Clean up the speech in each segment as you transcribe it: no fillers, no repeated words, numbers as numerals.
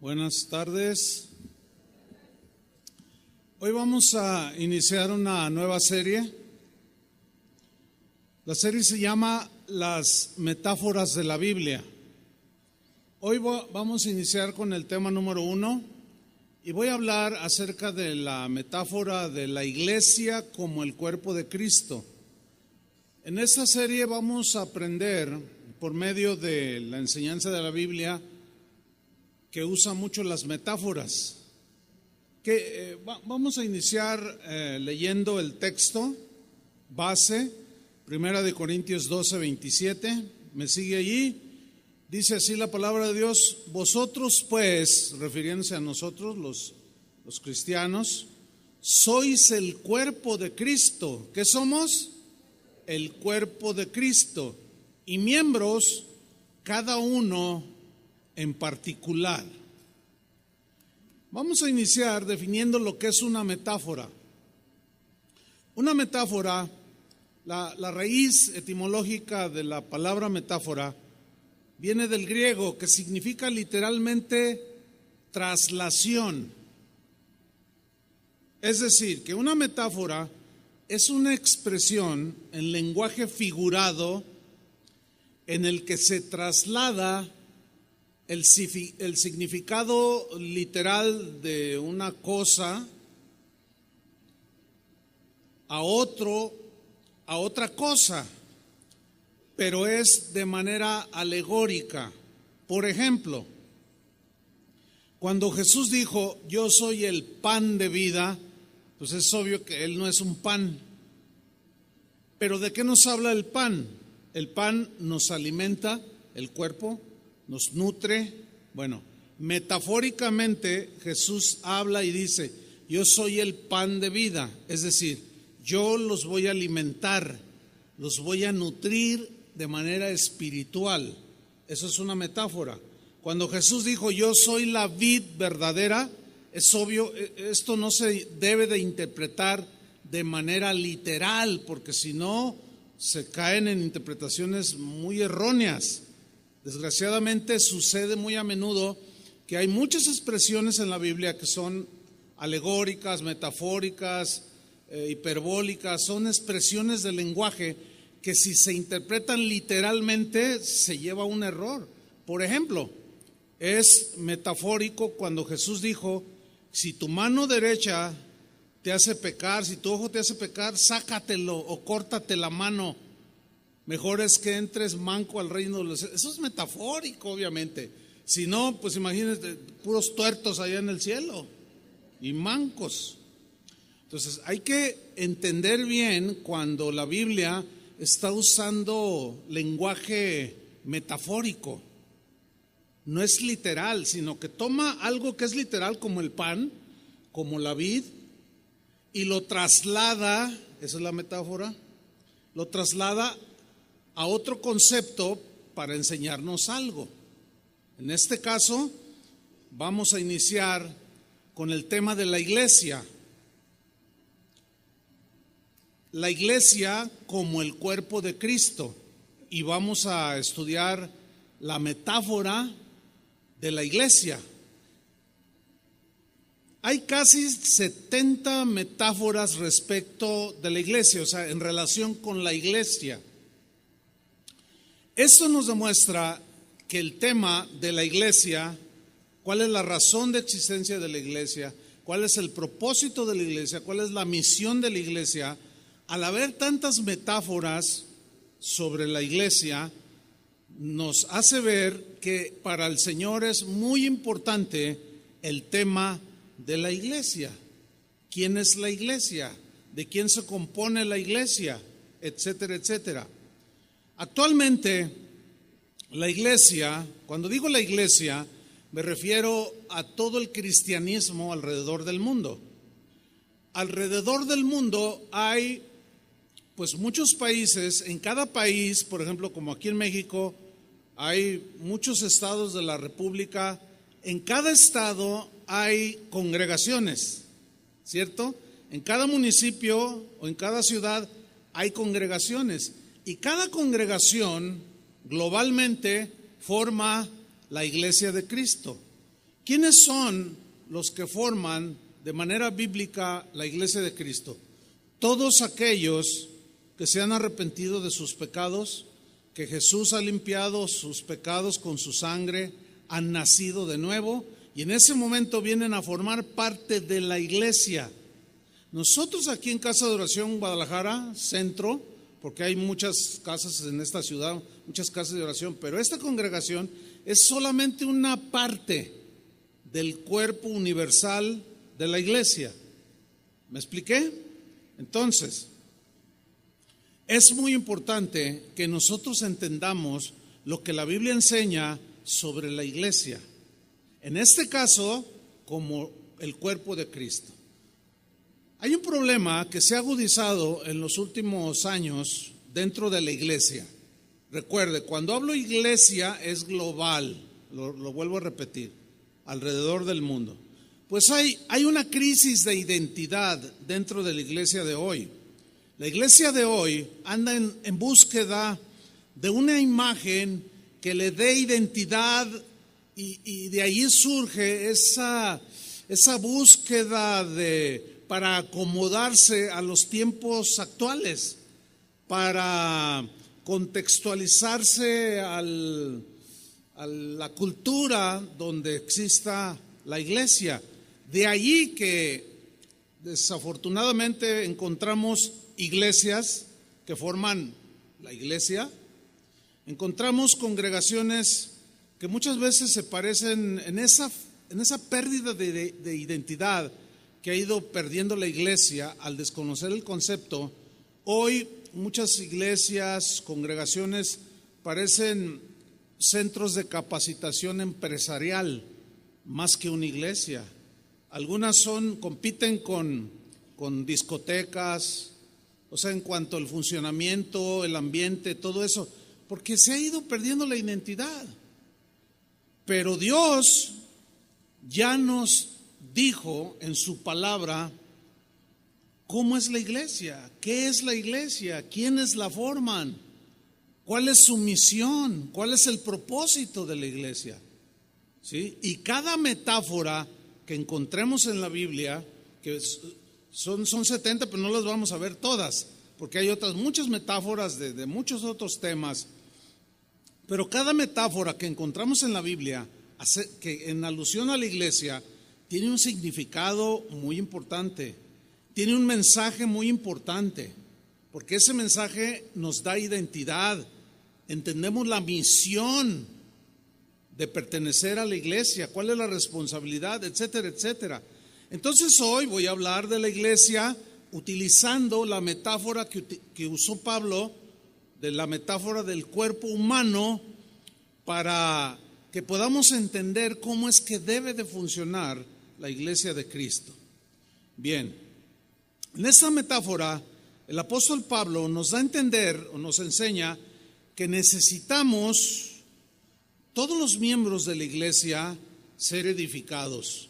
Buenas tardes. Hoy vamos a iniciar una nueva serie. La serie se llama Las metáforas de la Biblia. Hoy vamos a iniciar con el tema número 1 y voy a hablar acerca de la metáfora de la iglesia como el cuerpo de Cristo. En esta serie vamos a aprender por medio de la enseñanza de la Biblia que usa mucho las metáforas. Vamos a iniciar leyendo el texto base, 1 Corintios 12, 27. ¿Me sigue allí? Dice así la palabra de Dios: vosotros pues, refiriéndose a nosotros los cristianos, sois el cuerpo de Cristo. ¿Qué somos? El cuerpo de Cristo, y miembros cada uno en particular. Vamos a iniciar definiendo lo que es una metáfora. Una metáfora, la raíz etimológica de la palabra metáfora viene del griego, que significa literalmente traslación. Es decir, que una metáfora es una expresión en lenguaje figurado en el que se traslada el significado literal de una cosa a otra cosa, pero es de manera alegórica. Por ejemplo, cuando Jesús dijo: yo soy el pan de vida, pues es obvio que Él no es un pan. Pero ¿de qué nos habla el pan? El pan nos alimenta el cuerpo, nos nutre. Bueno, metafóricamente Jesús habla y dice: yo soy el pan de vida, es decir, yo los voy a alimentar, los voy a nutrir de manera espiritual. Eso es una metáfora. Cuando Jesús dijo: yo soy la vid verdadera, es obvio, esto no se debe de interpretar de manera literal, porque si no se caen en interpretaciones muy erróneas. Desgraciadamente sucede muy a menudo que hay muchas expresiones en la Biblia que son alegóricas, metafóricas, hiperbólicas, son expresiones del lenguaje que si se interpretan literalmente se lleva a un error. Por ejemplo, es metafórico cuando Jesús dijo: si tu mano derecha te hace pecar, si tu ojo te hace pecar, sácatelo o córtate la mano. Mejor es que entres manco al reino de los cielos. Eso es metafórico, obviamente. Si no, pues imagínate, puros tuertos allá en el cielo y mancos. Entonces hay que entender bien cuando la Biblia está usando lenguaje metafórico. No es literal, sino que toma algo que es literal, como el pan, como la vid, y lo traslada, esa es la metáfora, lo traslada a otro concepto para enseñarnos algo. En este caso, vamos a iniciar con el tema de la iglesia. La iglesia como el cuerpo de Cristo, y vamos a estudiar la metáfora de la iglesia. Hay casi 70 metáforas respecto de la iglesia, o sea, en relación con la iglesia. Esto nos demuestra que el tema de la iglesia, cuál es la razón de existencia de la iglesia, cuál es el propósito de la iglesia, cuál es la misión de la iglesia, al haber tantas metáforas sobre la iglesia, nos hace ver que para el Señor es muy importante el tema de la iglesia. ¿Quién es la iglesia? ¿De quién se compone la iglesia? Etcétera, etcétera. Actualmente, la iglesia, cuando digo la iglesia, me refiero a todo el cristianismo alrededor del mundo. Alrededor del mundo hay pues muchos países. En cada país, por ejemplo, como aquí en México, hay muchos estados de la República. En cada estado hay congregaciones, ¿cierto? En cada municipio o en cada ciudad hay congregaciones. Y cada congregación globalmente forma la iglesia de Cristo. ¿Quiénes son los que forman de manera bíblica la iglesia de Cristo? Todos aquellos que se han arrepentido de sus pecados, que Jesús ha limpiado sus pecados con su sangre, han nacido de nuevo y en ese momento vienen a formar parte de la iglesia. Nosotros aquí en Casa de Oración Guadalajara, centro, porque hay muchas casas en esta ciudad, muchas casas de oración, pero esta congregación es solamente una parte del cuerpo universal de la iglesia. ¿Me expliqué? Entonces, es muy importante que nosotros entendamos lo que la Biblia enseña sobre la iglesia. En este caso, como el cuerpo de Cristo. Hay un problema que se ha agudizado en los últimos años dentro de la iglesia. Recuerde, cuando hablo iglesia es global, lo vuelvo a repetir, alrededor del mundo. Pues hay una crisis de identidad dentro de la iglesia de hoy. La iglesia de hoy anda en búsqueda de una imagen que le dé identidad y de ahí surge esa búsqueda para acomodarse a los tiempos actuales, para contextualizarse a la cultura donde exista la iglesia. De ahí que desafortunadamente encontramos iglesias que forman la iglesia, encontramos congregaciones que muchas veces se parecen en esa pérdida de identidad que ha ido perdiendo la iglesia al desconocer el concepto. Hoy muchas iglesias, congregaciones parecen centros de capacitación empresarial más que una iglesia. Algunas compiten con discotecas, o sea, en cuanto al funcionamiento, el ambiente, todo eso, porque se ha ido perdiendo la identidad. Pero Dios ya nos dijo en su palabra cómo es la iglesia, qué es la iglesia, quiénes la forman, cuál es su misión, cuál es el propósito de la iglesia. ¿Sí? Y cada metáfora que encontremos en la Biblia, que son 70, pero no las vamos a ver todas, porque hay muchas metáforas de muchos otros temas, pero cada metáfora que encontramos en la Biblia, que en alusión a la iglesia, tiene un significado muy importante, tiene un mensaje muy importante, porque ese mensaje nos da identidad, entendemos la misión de pertenecer a la iglesia, cuál es la responsabilidad, etcétera, etcétera. Entonces hoy voy a hablar de la iglesia utilizando la metáfora que usó Pablo, de la metáfora del cuerpo humano, para que podamos entender cómo es que debe de funcionar la iglesia de Cristo. Bien, en esta metáfora el apóstol Pablo nos da a entender o nos enseña que necesitamos todos los miembros de la iglesia ser edificados,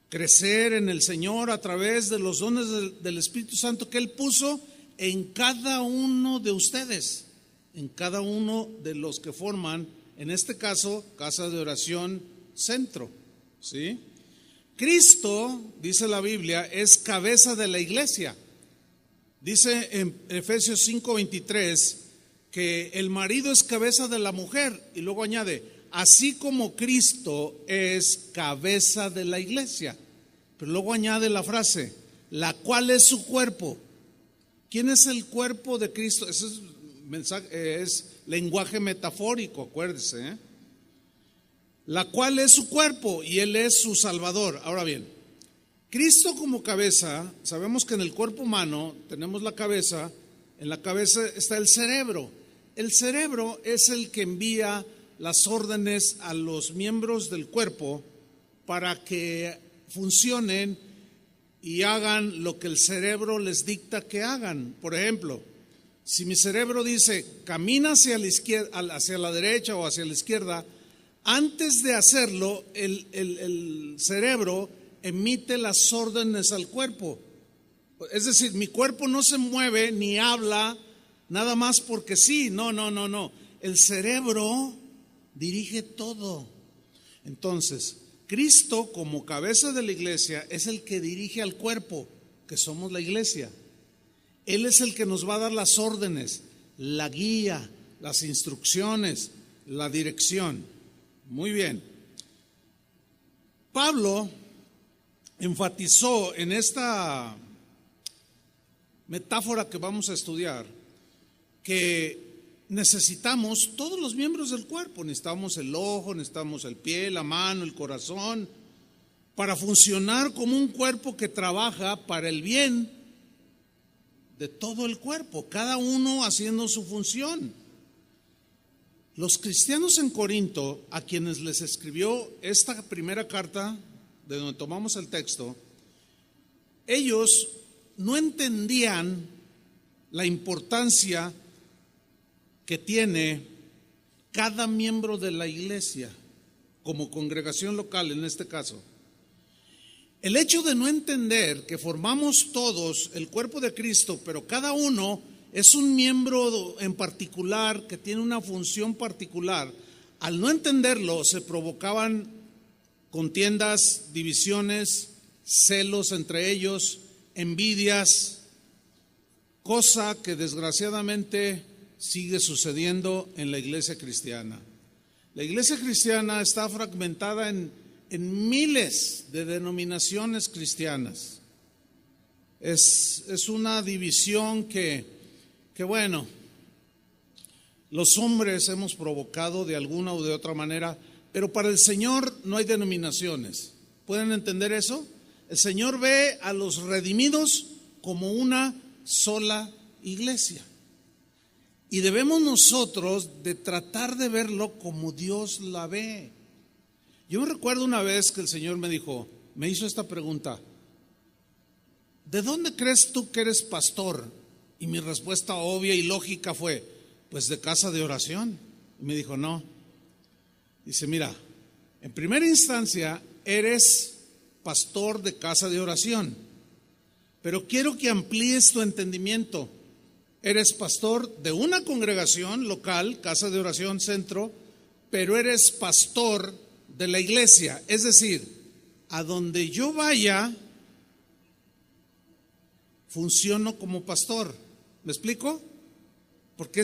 crecer en el Señor a través de los dones del Espíritu Santo que Él puso en cada uno de ustedes, en cada uno de los que forman, en este caso, Casa de Oración Centro. ¿Sí? Cristo, dice la Biblia, es cabeza de la iglesia. Dice en Efesios 5:23 que el marido es cabeza de la mujer, y luego añade, así como Cristo es cabeza de la iglesia. Pero luego añade la frase, la cual es su cuerpo. ¿Quién es el cuerpo de Cristo? Ese es lenguaje metafórico, acuérdese, ¿eh? La cual es su cuerpo y Él es su Salvador. Ahora bien, Cristo como cabeza, sabemos que en el cuerpo humano tenemos la cabeza, en la cabeza está el cerebro. El cerebro es el que envía las órdenes a los miembros del cuerpo para que funcionen y hagan lo que el cerebro les dicta que hagan. Por ejemplo, si mi cerebro dice camina hacia la izquierda, hacia la derecha o hacia la izquierda, antes de hacerlo, el cerebro emite las órdenes al cuerpo. Es decir, mi cuerpo no se mueve ni habla nada más porque sí. No. El cerebro dirige todo. Entonces, Cristo, como cabeza de la iglesia, es el que dirige al cuerpo, que somos la iglesia. Él es el que nos va a dar las órdenes, la guía, las instrucciones, la dirección. Muy bien. Pablo enfatizó en esta metáfora que vamos a estudiar que necesitamos todos los miembros del cuerpo. Necesitamos el ojo, necesitamos el pie, la mano, el corazón, para funcionar como un cuerpo que trabaja para el bien de todo el cuerpo, cada uno haciendo su función. Los cristianos en Corinto, a quienes les escribió esta primera carta, de donde tomamos el texto, ellos no entendían la importancia que tiene cada miembro de la iglesia, como congregación local en este caso. El hecho de no entender que formamos todos el cuerpo de Cristo, pero cada uno es un miembro en particular que tiene una función particular, al no entenderlo se provocaban contiendas, divisiones, celos entre ellos, envidias, cosa que desgraciadamente sigue sucediendo en la iglesia cristiana. La iglesia cristiana está fragmentada en miles de denominaciones cristianas. Es una división que bueno, los hombres hemos provocado de alguna u de otra manera, pero para el Señor no hay denominaciones. ¿Pueden entender eso? El Señor ve a los redimidos como una sola iglesia. Y debemos nosotros de tratar de verlo como Dios la ve. Yo me recuerdo una vez que el Señor me hizo esta pregunta: ¿de dónde crees tú que eres pastor? Y mi respuesta obvia y lógica fue: pues de casa de oración. Y me dijo: no. Dice: mira, en primera instancia eres pastor de casa de oración, pero quiero que amplíes tu entendimiento. Eres pastor de una congregación local, casa de oración centro, pero eres pastor de la iglesia. Es decir, a donde yo vaya, funciono como pastor. ¿Me explico? Porque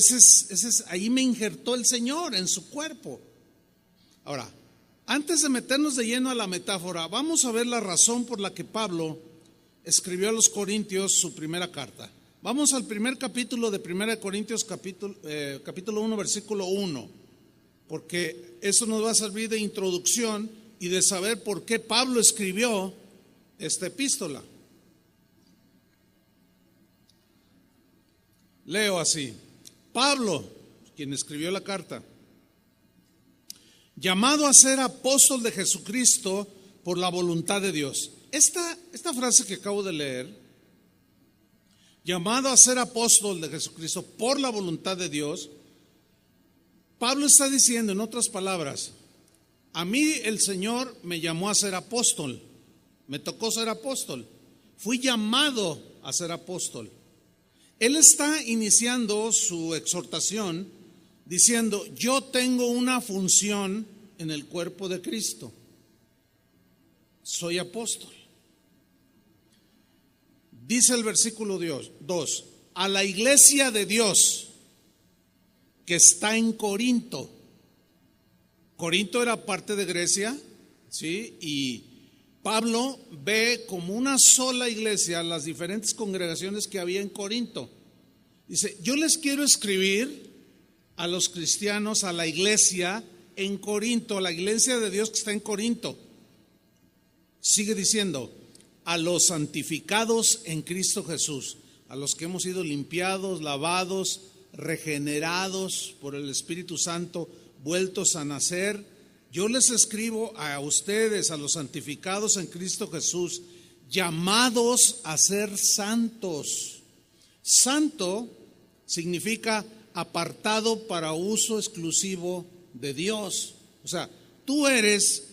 ahí me injertó el Señor en su cuerpo. Ahora, antes de meternos de lleno a la metáfora, vamos a ver la razón por la que Pablo escribió a los Corintios su primera carta. Vamos al primer capítulo de 1 Corintios, capítulo 1, versículo 1, porque eso nos va a servir de introducción y de saber por qué Pablo escribió esta epístola. Leo así: Pablo, quien escribió la carta, llamado a ser apóstol de Jesucristo por la voluntad de Dios. Esta frase que acabo de leer, llamado a ser apóstol de Jesucristo por la voluntad de Dios, Pablo está diciendo, en otras palabras, a mí el Señor me llamó a ser apóstol, me tocó ser apóstol, fui llamado a ser apóstol. Él está iniciando su exhortación diciendo: yo tengo una función en el cuerpo de Cristo, soy apóstol. Dice el versículo 2, a la iglesia de Dios que está en Corinto. Corinto era parte de Grecia, ¿sí? Y Pablo ve como una sola iglesia las diferentes congregaciones que había en Corinto. Dice: yo les quiero escribir a los cristianos, a la iglesia en Corinto, a la iglesia de Dios que está en Corinto. Sigue diciendo: a los santificados en Cristo Jesús, a los que hemos sido limpiados, lavados, regenerados por el Espíritu Santo, vueltos a nacer. Yo les escribo a ustedes, a los santificados en Cristo Jesús, llamados a ser santos. Santo significa apartado para uso exclusivo de Dios. O sea, tú eres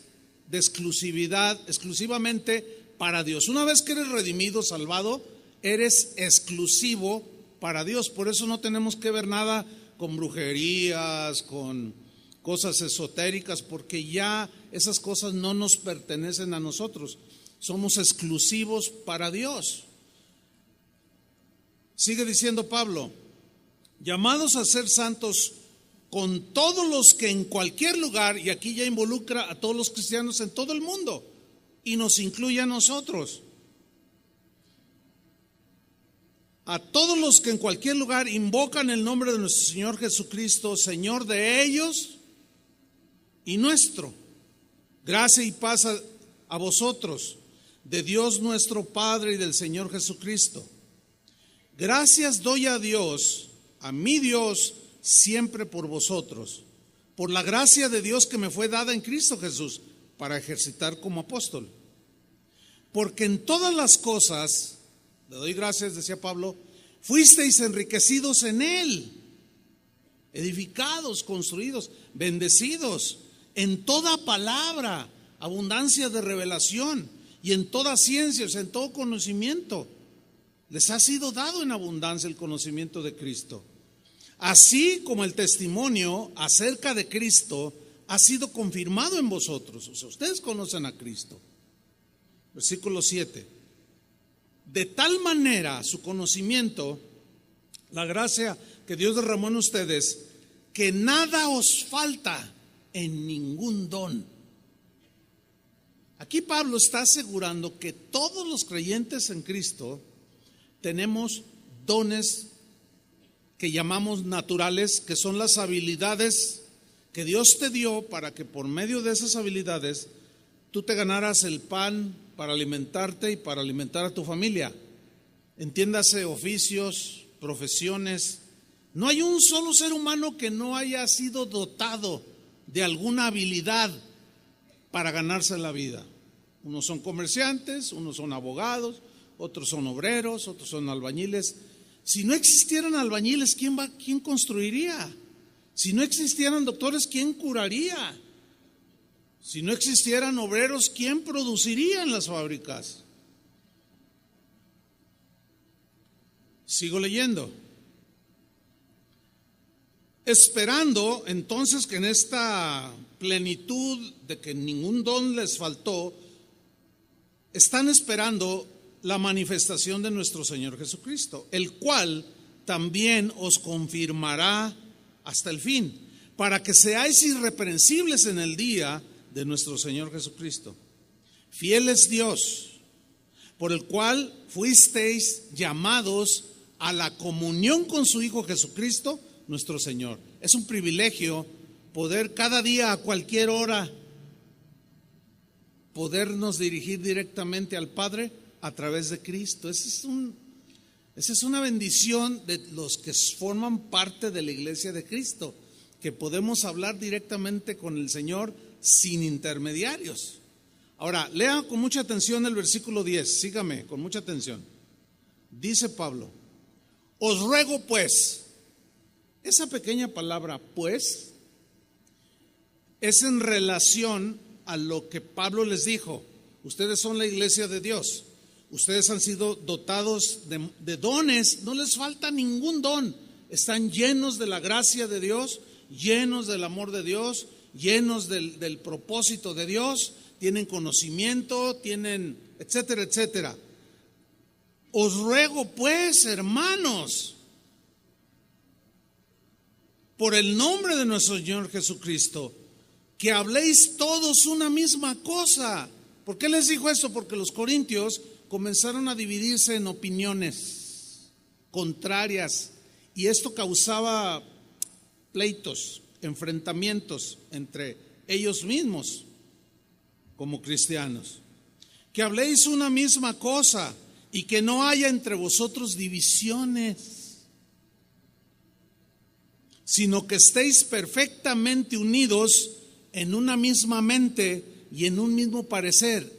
de exclusividad, exclusivamente para Dios. Una vez que eres redimido, salvado, eres exclusivo para Dios. Por eso no tenemos que ver nada con brujerías, con cosas esotéricas, porque ya esas cosas no nos pertenecen a nosotros, somos exclusivos para Dios. Sigue diciendo Pablo, llamados a ser santos con todos los que en cualquier lugar, y aquí ya involucra a todos los cristianos en todo el mundo, y nos incluye a nosotros. A todos los que en cualquier lugar invocan el nombre de nuestro Señor Jesucristo, Señor de ellos y nuestro. Gracia y paz a vosotros, de Dios nuestro Padre y del Señor Jesucristo. Gracias doy a Dios, a mi Dios, siempre por vosotros, por la gracia de Dios que me fue dada en Cristo Jesús, para ejercitar como apóstol. Porque en todas las cosas, le doy gracias, decía Pablo, fuisteis enriquecidos en Él, edificados, construidos, bendecidos, en toda palabra, abundancia de revelación, y en toda ciencia, o sea, en todo conocimiento. Les ha sido dado en abundancia el conocimiento de Cristo. Así como el testimonio acerca de Cristo ha sido confirmado en vosotros. O sea, ustedes conocen a Cristo. Versículo 7. De tal manera su conocimiento, la gracia que Dios derramó en ustedes, que nada os falta en ningún don. Aquí Pablo está asegurando que todos los creyentes en Cristo tenemos dones que llamamos naturales, que son las habilidades que Dios te dio para que por medio de esas habilidades tú te ganaras el pan para alimentarte y para alimentar a tu familia. Entiéndase, oficios, profesiones. No hay un solo ser humano que no haya sido dotado de alguna habilidad para ganarse la vida. Unos son comerciantes, unos son abogados, otros son obreros, otros son albañiles. Si no existieran albañiles, ¿quién construiría? Si no existieran doctores, ¿quién curaría? Si no existieran obreros, ¿quién produciría en las fábricas? Sigo leyendo. Esperando entonces que en esta plenitud de que ningún don les faltó, están esperando la manifestación de nuestro Señor Jesucristo, el cual también os confirmará hasta el fin, para que seáis irreprensibles en el día de nuestro Señor Jesucristo. Fiel es Dios, por el cual fuisteis llamados a la comunión con su Hijo Jesucristo, nuestro Señor. Es un privilegio poder cada día, a cualquier hora, podernos dirigir directamente al Padre a través de Cristo. Esa es una bendición de los que forman parte de la iglesia de Cristo, que podemos hablar directamente con el Señor sin intermediarios. Ahora, lea con mucha atención el versículo 10, sígame con mucha atención. Dice Pablo, os ruego pues, esa pequeña palabra pues, es en relación a lo que Pablo les dijo. Ustedes son la iglesia de Dios. Ustedes han sido dotados de dones, no les falta ningún don. Están llenos de la gracia de Dios, llenos del amor de Dios, llenos del propósito de Dios, tienen conocimiento, tienen etcétera, etcétera. Os ruego pues, hermanos, por el nombre de nuestro Señor Jesucristo, que habléis todos una misma cosa. ¿Por qué les dijo esto? Porque los corintios comenzaron a dividirse en opiniones contrarias y esto causaba pleitos, enfrentamientos entre ellos mismos como cristianos. Que habléis una misma cosa y que no haya entre vosotros divisiones, sino que estéis perfectamente unidos en una misma mente y en un mismo parecer.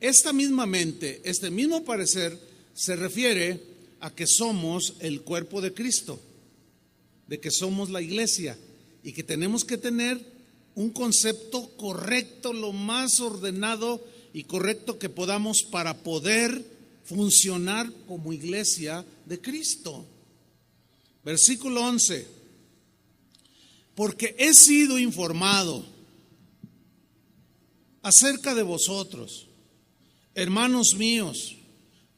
Esta misma mente, este mismo parecer se refiere a que somos el cuerpo de Cristo, de que somos la iglesia y que tenemos que tener un concepto correcto, lo más ordenado y correcto que podamos para poder funcionar como iglesia de Cristo. Versículo 11. porque he sido informado acerca de vosotros, hermanos míos,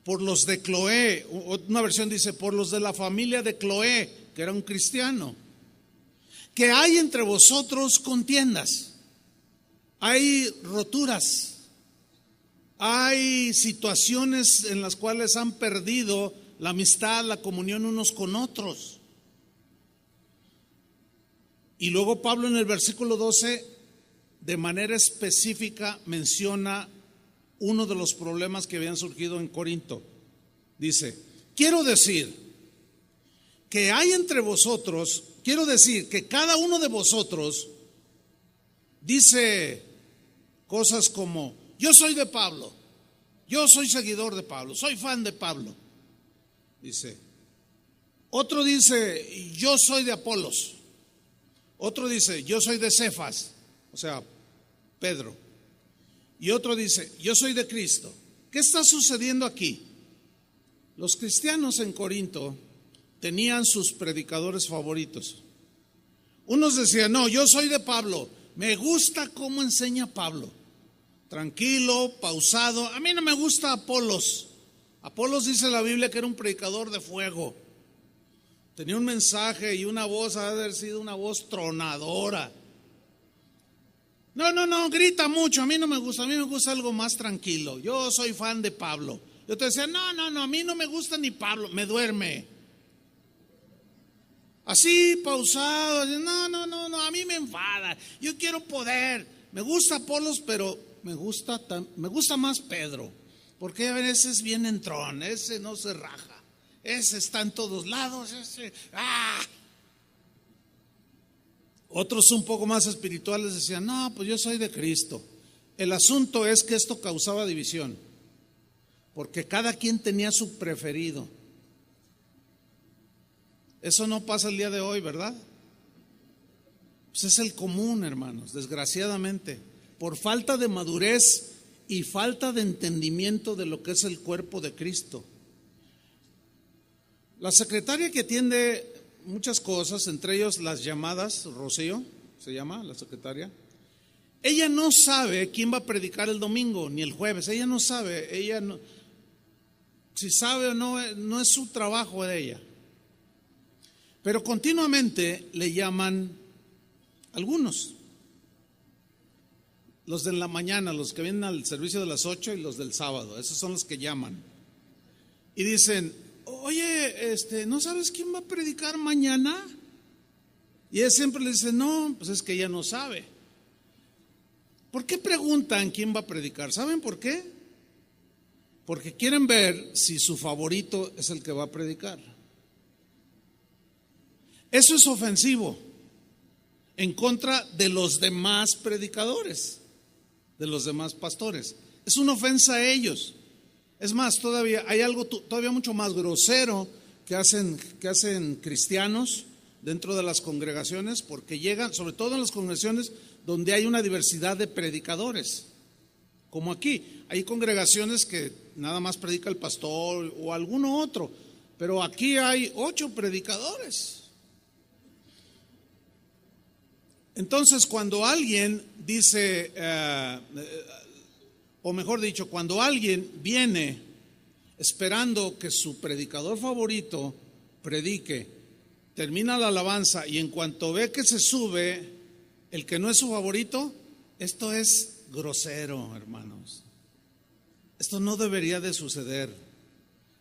por los de Cloé. Una versión dice, por los de la familia de Cloé, que era un cristiano, que hay entre vosotros contiendas, hay roturas, hay situaciones en las cuales han perdido la amistad, la comunión unos con otros. Y luego Pablo en el versículo 12 de manera específica menciona uno de los problemas que habían surgido en Corinto. Dice, quiero decir que hay entre vosotros, quiero decir que cada uno de vosotros dice cosas como, yo soy de Pablo, yo soy seguidor de Pablo, soy fan de Pablo. Dice, otro dice, yo soy de Apolos. Otro dice, yo soy de Cefas, o sea, Pedro. Y otro dice, yo soy de Cristo. ¿Qué está sucediendo aquí? Los cristianos en Corinto tenían sus predicadores favoritos. Unos decían, no, yo soy de Pablo, me gusta cómo enseña Pablo. Tranquilo, pausado. A mí no me gusta Apolos. Apolos dice la Biblia que era un predicador de fuego. Tenía un mensaje y una voz, ha de haber sido una voz tronadora. No, grita mucho, a mí no me gusta, a mí me gusta algo más tranquilo. Yo soy fan de Pablo. Yo te decía, no, a mí no me gusta ni Pablo, me duerme. Así, pausado, no, a mí me enfada. Yo quiero poder. Me gusta Apolos, pero me gusta más Pedro, porque a veces es bien entrón, ese no se raja, ese está en todos lados, ese, Otros un poco más espirituales decían, no, pues yo soy de Cristo. El asunto es que esto causaba división, porque cada quien tenía su preferido. Eso no pasa el día de hoy, ¿verdad? Pues es el común, hermanos, desgraciadamente, por falta de madurez y falta de entendimiento de lo que es el cuerpo de Cristo. La secretaria que atiende muchas cosas, entre ellos las llamadas, Rocío, se llama la secretaria, ella no sabe quién va a predicar el domingo ni el jueves, ella no sabe, si sabe o no, no es su trabajo de ella. Pero continuamente le llaman algunos, los de la mañana, los que vienen al servicio de las 8 y los del sábado, esos son los que llaman. Y dicen, oye, ¿no sabes quién va a predicar mañana? Y ella siempre le dice, no, pues es que ella no sabe. ¿Por qué preguntan quién va a predicar? ¿Saben por qué? Porque quieren ver si su favorito es el que va a predicar. Eso es ofensivo en contra de los demás predicadores, de los demás pastores. Es una ofensa a ellos. Es más, todavía hay algo todavía mucho más grosero que hacen cristianos dentro de las congregaciones, porque llegan, sobre todo en las congregaciones donde hay una diversidad de predicadores, como aquí. Hay congregaciones que nada más predica el pastor o alguno otro, pero aquí hay 8 predicadores. Entonces, cuando alguien dice, o mejor dicho, cuando alguien viene esperando que su predicador favorito predique, termina la alabanza y en cuanto ve que se sube el que no es su favorito, esto es grosero, hermanos. Esto no debería de suceder.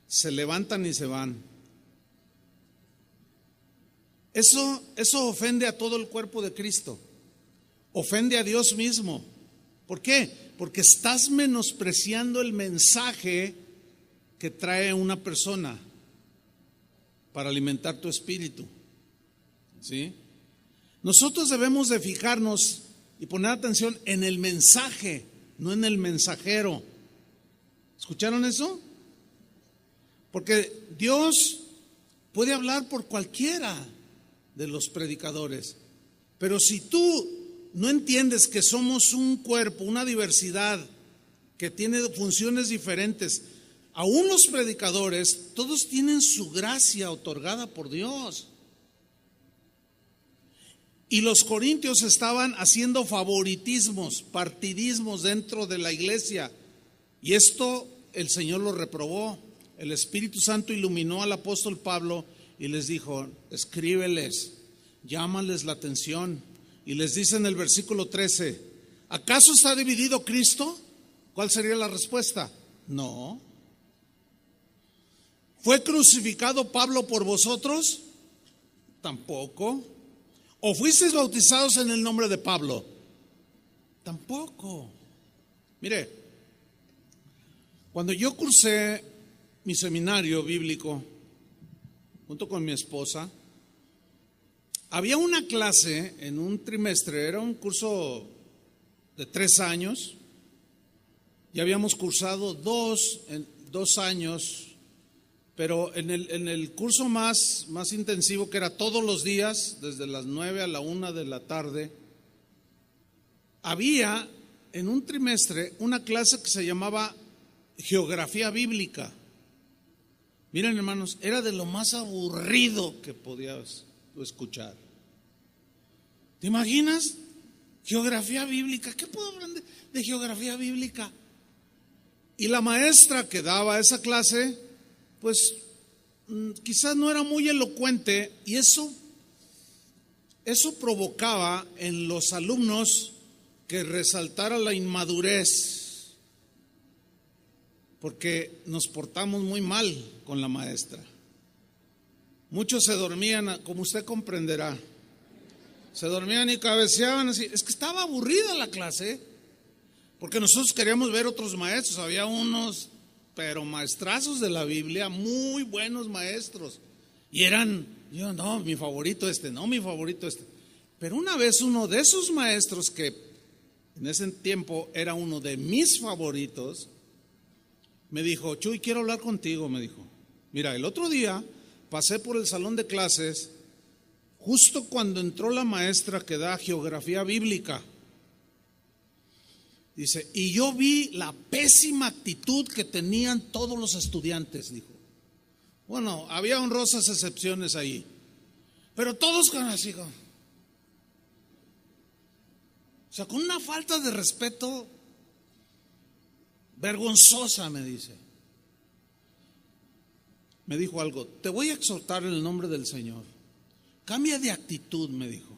Se levantan y se van. Eso ofende a todo el cuerpo de Cristo. Ofende a Dios mismo. ¿Por qué? Porque estás menospreciando el mensaje que trae una persona para alimentar tu espíritu. ¿Sí? Nosotros debemos de fijarnos y poner atención en el mensaje, no en el mensajero. ¿Escucharon eso? Porque Dios puede hablar por cualquiera de los predicadores, pero si tú no entiendes que somos un cuerpo, una diversidad que tiene funciones diferentes, aún los predicadores, todos tienen su gracia otorgada por Dios. Y los corintios estaban haciendo favoritismos, partidismos dentro de la iglesia. Y esto el Señor lo reprobó. El Espíritu Santo iluminó al apóstol Pablo y les dijo: escríbeles, llámales la atención. Y les dice en el versículo 13: ¿acaso está dividido Cristo? ¿Cuál sería la respuesta? No. ¿Fue crucificado Pablo por vosotros? Tampoco. ¿O fuisteis bautizados en el nombre de Pablo? Tampoco. Mire, cuando yo cursé mi seminario bíblico junto con mi esposa, había una clase en un trimestre, era un curso de 3 años, y habíamos cursado en 2 años, pero en el curso más intensivo, que era todos los días, desde las 9 a la 1 de la tarde, había en un trimestre una clase que se llamaba Geografía Bíblica. Miren, hermanos, era de lo más aburrido que podías escuchar. ¿Te imaginas? Geografía bíblica. ¿Qué puedo aprender de geografía bíblica? Y la maestra que daba esa clase, pues quizás no era muy elocuente, y eso provocaba en los alumnos que resaltara la inmadurez, porque nos portamos muy mal con la maestra. Muchos se dormían, como usted comprenderá, se dormían y cabeceaban así. Es que estaba aburrida la clase, porque nosotros queríamos ver otros maestros. Había unos, pero maestrazos de la Biblia, muy buenos maestros. Y no, mi favorito este, no, mi favorito este. Pero una vez uno de esos maestros, que en ese tiempo era uno de mis favoritos, me dijo: Chuy, quiero hablar contigo, me dijo. Mira, el otro día pasé por el salón de clases justo cuando entró la maestra que da geografía bíblica. Dice, y yo vi la pésima actitud que tenían todos los estudiantes, dijo. Bueno, había honrosas excepciones ahí, pero todos con así, o sea, con una falta de respeto vergonzosa, me dice. Me dijo algo: te voy a exhortar en el nombre del Señor. Cambia de actitud, me dijo.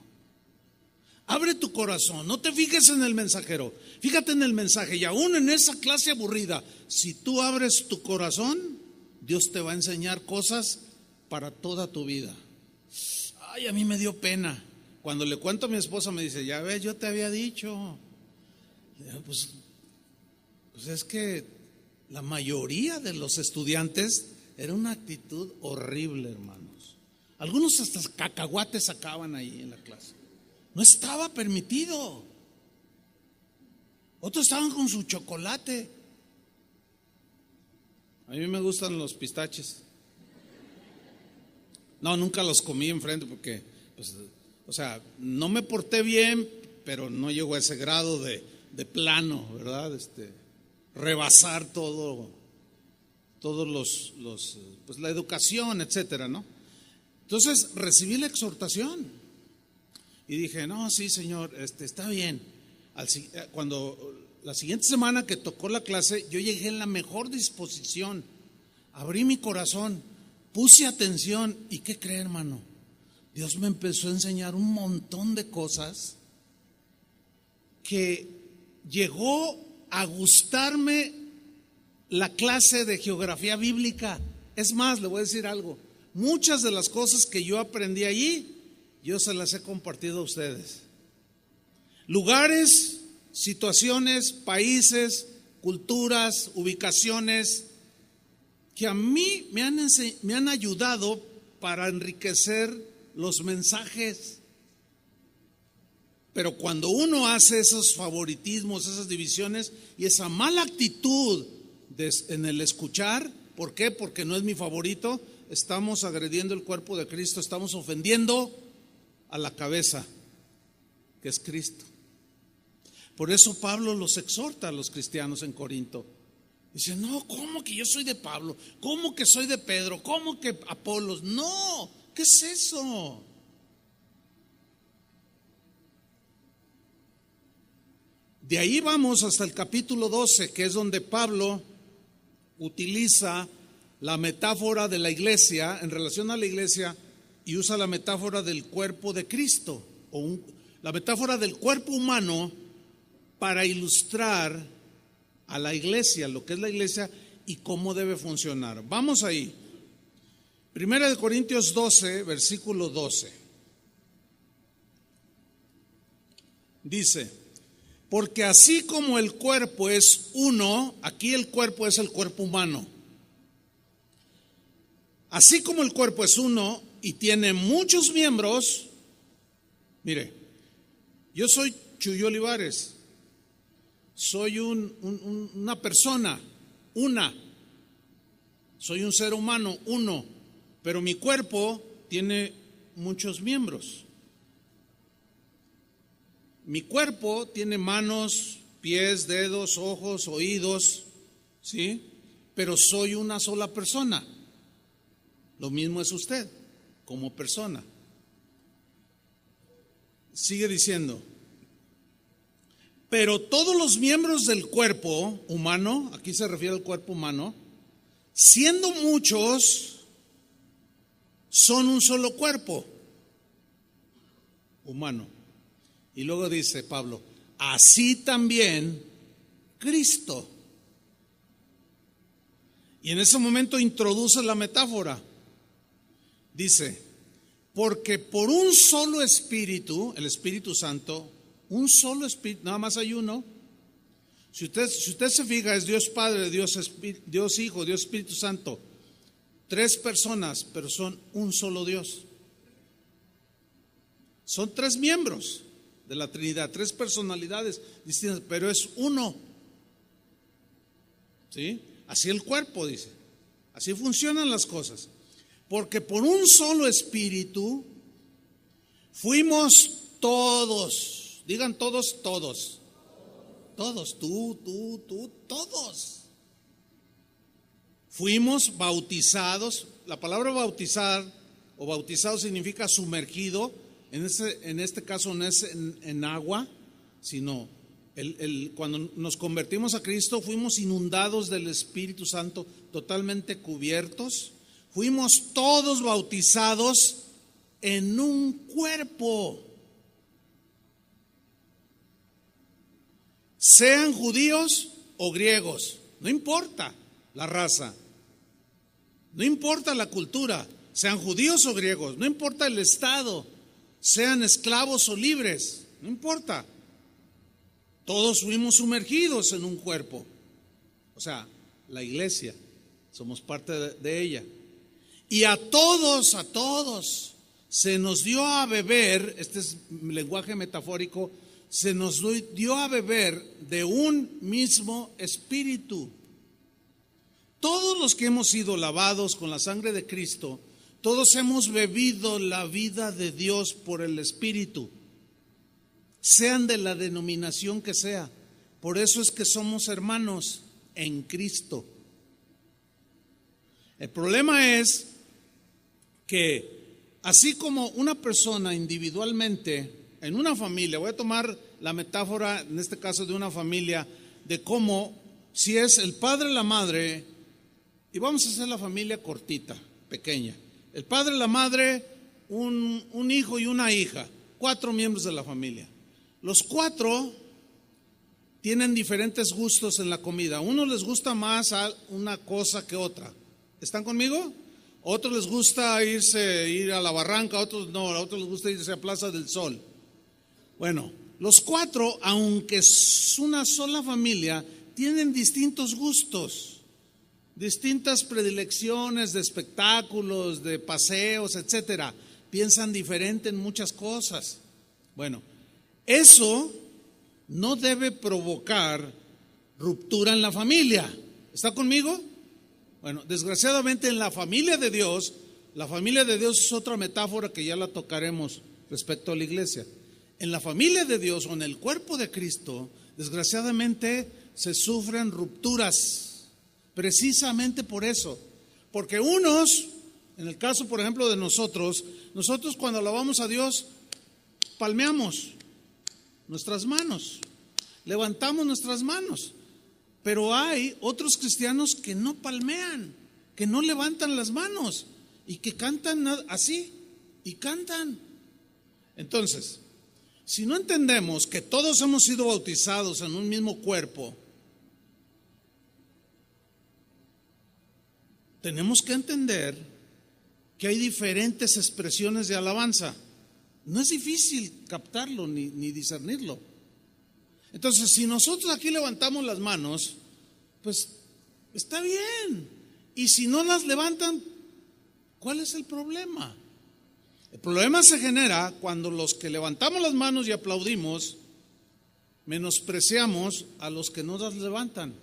Abre tu corazón, no te fijes en el mensajero, fíjate en el mensaje. Y aún en esa clase aburrida, si tú abres tu corazón, Dios te va a enseñar cosas para toda tu vida. Ay, a mí me dio pena. Cuando le cuento a mi esposa, me dice: ya ves, yo te había dicho. Pues es que la mayoría de los estudiantes era una actitud horrible, hermanos. Algunos hasta cacahuates sacaban ahí en la clase. No estaba permitido. Otros estaban con su chocolate. A mí me gustan los pistaches. No, nunca los comí enfrente porque, pues, o sea, no me porté bien, pero no llego a ese grado de plano, ¿verdad? Rebasar todos pues la educación, etcétera, ¿no? Entonces recibí la exhortación y dije: no, sí, Señor, está bien. Cuando la siguiente semana que tocó la clase, yo llegué en la mejor disposición, abrí mi corazón, puse atención. ¿Y qué cree, hermano? Dios me empezó a enseñar un montón de cosas que llegó a gustarme la clase de geografía bíblica. Es más, le voy a decir algo: muchas de las cosas que yo aprendí allí, yo se las he compartido a ustedes. Lugares, situaciones, países, culturas, ubicaciones que a mí me han ayudado para enriquecer los mensajes. Pero cuando uno hace esos favoritismos, esas divisiones y esa mala actitud en el escuchar, ¿por qué? Porque no es mi favorito. Estamos agrediendo el cuerpo de Cristo, estamos ofendiendo a la cabeza, que es Cristo. Por eso Pablo los exhorta a los cristianos en Corinto. Dice: no, ¿cómo que yo soy de Pablo? ¿Cómo que soy de Pedro? ¿Cómo que Apolos? No, ¿qué es eso? De ahí vamos hasta el capítulo 12, que es donde Pablo utiliza la metáfora de la iglesia en relación a la iglesia y usa la metáfora del cuerpo de Cristo, la metáfora del cuerpo humano para ilustrar a la iglesia, lo que es la iglesia y cómo debe funcionar. Vamos ahí. 1 Corintios 12, versículo 12. Dice: porque así como el cuerpo es uno, aquí el cuerpo es el cuerpo humano. Así como el cuerpo es uno y tiene muchos miembros, mire, yo soy Chuyo Olivares, soy una persona, soy un ser humano, uno, pero mi cuerpo tiene muchos miembros. Mi cuerpo tiene manos, pies, dedos, ojos, oídos, ¿sí? Pero soy una sola persona. Lo mismo es usted, como persona. Sigue diciendo: pero todos los miembros del cuerpo humano, aquí se refiere al cuerpo humano, siendo muchos, son un solo cuerpo humano. Y luego dice Pablo: así también Cristo. Y en ese momento introduce la metáfora. Dice: porque por un solo Espíritu, el Espíritu Santo, un solo Espíritu, nada más hay uno. Si usted se fija, es Dios Padre, Dios Hijo, Dios Espíritu Santo. 3 personas, pero son un solo Dios. Son 3 miembros de la Trinidad, 3 personalidades distintas, pero es uno. ¿Sí? Así el cuerpo, dice. Así funcionan las cosas. Porque por un solo Espíritu fuimos todos, digan todos, todos, tú, todos. Fuimos bautizados. La palabra bautizar o bautizado significa sumergido. En este caso no es en agua, sino cuando nos convertimos a Cristo fuimos inundados del Espíritu Santo, totalmente cubiertos. Fuimos todos bautizados en un cuerpo, sean judíos o griegos, no importa la raza, no importa la cultura, sean judíos o griegos, no importa el estado, sean esclavos o libres, no importa. Todos fuimos sumergidos en un cuerpo, o sea, la iglesia, somos parte de ella. Y a todos se nos dio a beber, este es lenguaje metafórico, se nos dio a beber de un mismo espíritu. Todos los que hemos sido lavados con la sangre de Cristo, todos hemos bebido la vida de Dios por el Espíritu, sean de la denominación que sea. Por eso es que somos hermanos en Cristo. El problema es que así como una persona individualmente, en una familia, voy a tomar la metáfora en este caso de una familia, de cómo si es el padre, la madre, y vamos a hacer la familia cortita, pequeña, el padre, la madre, un hijo y una hija, 4 miembros de la familia. Los 4 tienen diferentes gustos en la comida. A unos les gusta más una cosa que otra. ¿Están conmigo? A otros les gusta ir a la barranca, a otros no, a otros les gusta irse a Plaza del Sol. Bueno, los 4, aunque es una sola familia, tienen distintos gustos, distintas predilecciones de espectáculos, de paseos, etcétera. Piensan diferente en muchas cosas. Bueno, eso no debe provocar ruptura en la familia. ¿Está conmigo? Bueno, desgraciadamente en la familia de Dios es otra metáfora que ya la tocaremos respecto a la iglesia. En la familia de Dios o en el cuerpo de Cristo, desgraciadamente se sufren rupturas, precisamente por eso. Porque unos, en el caso por ejemplo de nosotros cuando alabamos a Dios, palmeamos nuestras manos. levantamos nuestras manos. Pero hay otros cristianos que no palmean, que no levantan las manos y que cantan así, y cantan. Entonces, si no entendemos que todos hemos sido bautizados en un mismo cuerpo, tenemos que entender que hay diferentes expresiones de alabanza. No es difícil captarlo ni discernirlo. Entonces, si nosotros aquí levantamos las manos, pues está bien. Y si no las levantan, ¿cuál es el problema? El problema se genera cuando los que levantamos las manos y aplaudimos, menospreciamos a los que no las levantan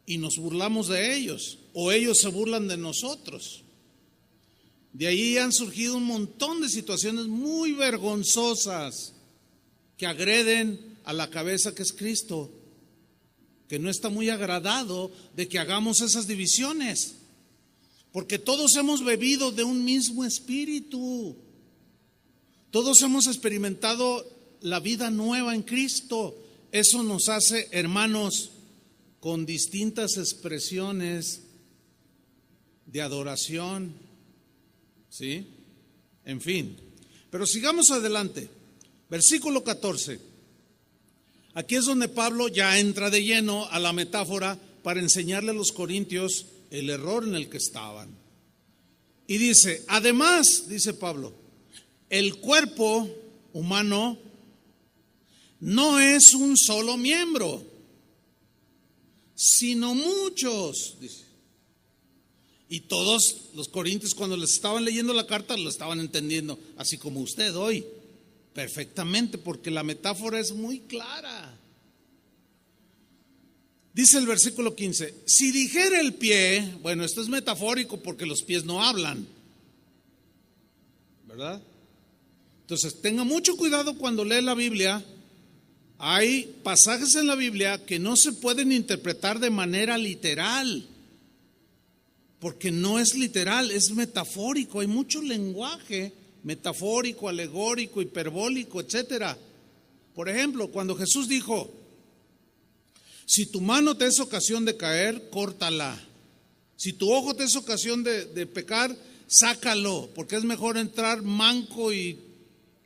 y nos burlamos de ellos, o ellos se burlan de nosotros. De ahí han surgido un montón de situaciones muy vergonzosas que agreden a la cabeza que es Cristo, que no está muy agradado de que hagamos esas divisiones, porque todos hemos bebido de un mismo espíritu, todos hemos experimentado la vida nueva en Cristo. Eso nos hace hermanos con distintas expresiones de adoración, ¿sí? En fin, pero sigamos adelante. Versículo 14. Aquí es donde Pablo ya entra de lleno a la metáfora para enseñarle a los corintios el error en el que estaban. Y dice, además, dice Pablo, el cuerpo humano no es un solo miembro, sino muchos, dice. Y todos los corintios, cuando les estaban leyendo la carta, lo estaban entendiendo, así como usted hoy, perfectamente, porque la metáfora es muy clara. Dice el versículo 15, si dijera el pie, bueno, esto es metafórico porque los pies no hablan, ¿verdad? Entonces, tenga mucho cuidado cuando lee la Biblia. Hay pasajes en la Biblia que no se pueden interpretar de manera literal, porque no es literal, es metafórico. Hay mucho lenguaje metafórico, alegórico, hiperbólico, etcétera. Por ejemplo, cuando Jesús dijo, si tu mano te es ocasión de caer, córtala. Si tu ojo te es ocasión de pecar, sácalo, porque es mejor entrar manco y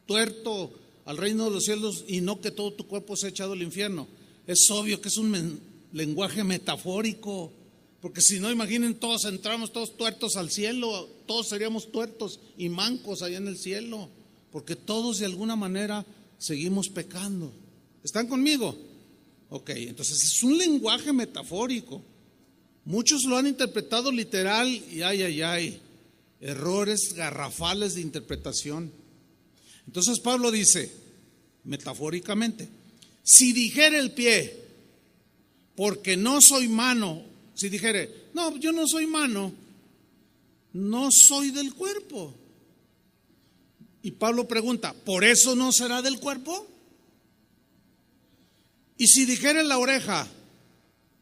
tuerto al reino de los cielos y no que todo tu cuerpo sea echado al infierno. Es obvio que es un lenguaje metafórico, porque si no, imaginen, todos entramos todos tuertos al cielo, todos seríamos tuertos y mancos allá en el cielo, porque todos de alguna manera seguimos pecando. ¿Están conmigo? Ok, entonces es un lenguaje metafórico. Muchos lo han interpretado literal y ay, errores garrafales de interpretación. Entonces Pablo dice, metafóricamente, si dijere el pie, porque no soy mano, si dijere, no, yo no soy mano, no soy del cuerpo. Y Pablo pregunta, ¿por eso no será del cuerpo? Y si dijere la oreja,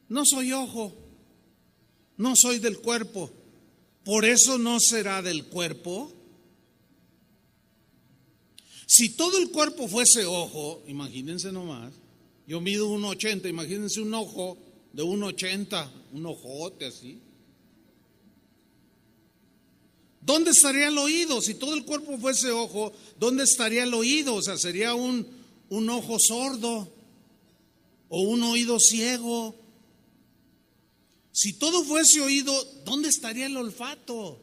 no soy ojo, no soy del cuerpo, ¿por eso no será del cuerpo? Si todo el cuerpo fuese ojo, imagínense nomás, yo mido 1.80, imagínense un ojo de 1.80, un ojote así. ¿Dónde estaría el oído? Si todo el cuerpo fuese ojo, ¿dónde estaría el oído? O sea, sería un ojo sordo o un oído ciego. Si todo fuese oído, ¿dónde estaría el olfato?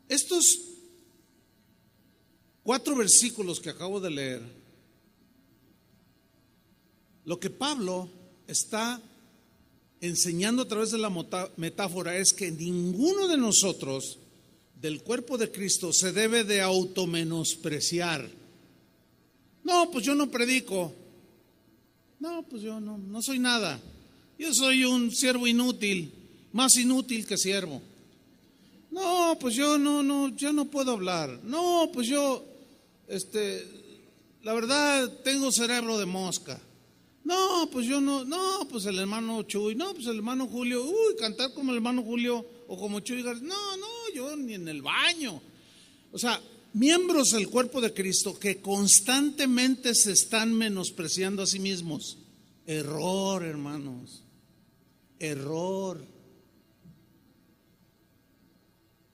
Estos 4 versículos que acabo de leer, lo que Pablo está enseñando a través de la metáfora es que ninguno de nosotros del cuerpo de Cristo se debe de automenospreciar. No, pues yo no predico. No, pues yo no soy nada. Yo soy un siervo inútil, más inútil que siervo. No, pues yo no puedo hablar. No, pues yo, la verdad, tengo cerebro de mosca. No, pues yo no, pues el hermano Chuy, no, pues el hermano Julio, cantar como el hermano Julio o como Chuy, no, yo ni en el baño. O sea, miembros del cuerpo de Cristo que constantemente se están menospreciando a sí mismos. Error, hermanos. Error.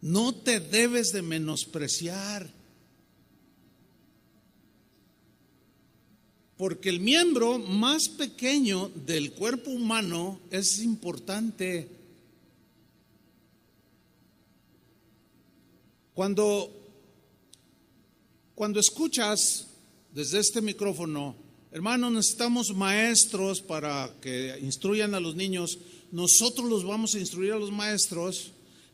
No te debes de menospreciar. Porque el miembro más pequeño del cuerpo humano es importante. Cuando escuchas desde este micrófono, hermano, necesitamos maestros para que instruyan a los niños, nosotros los vamos a instruir a los maestros,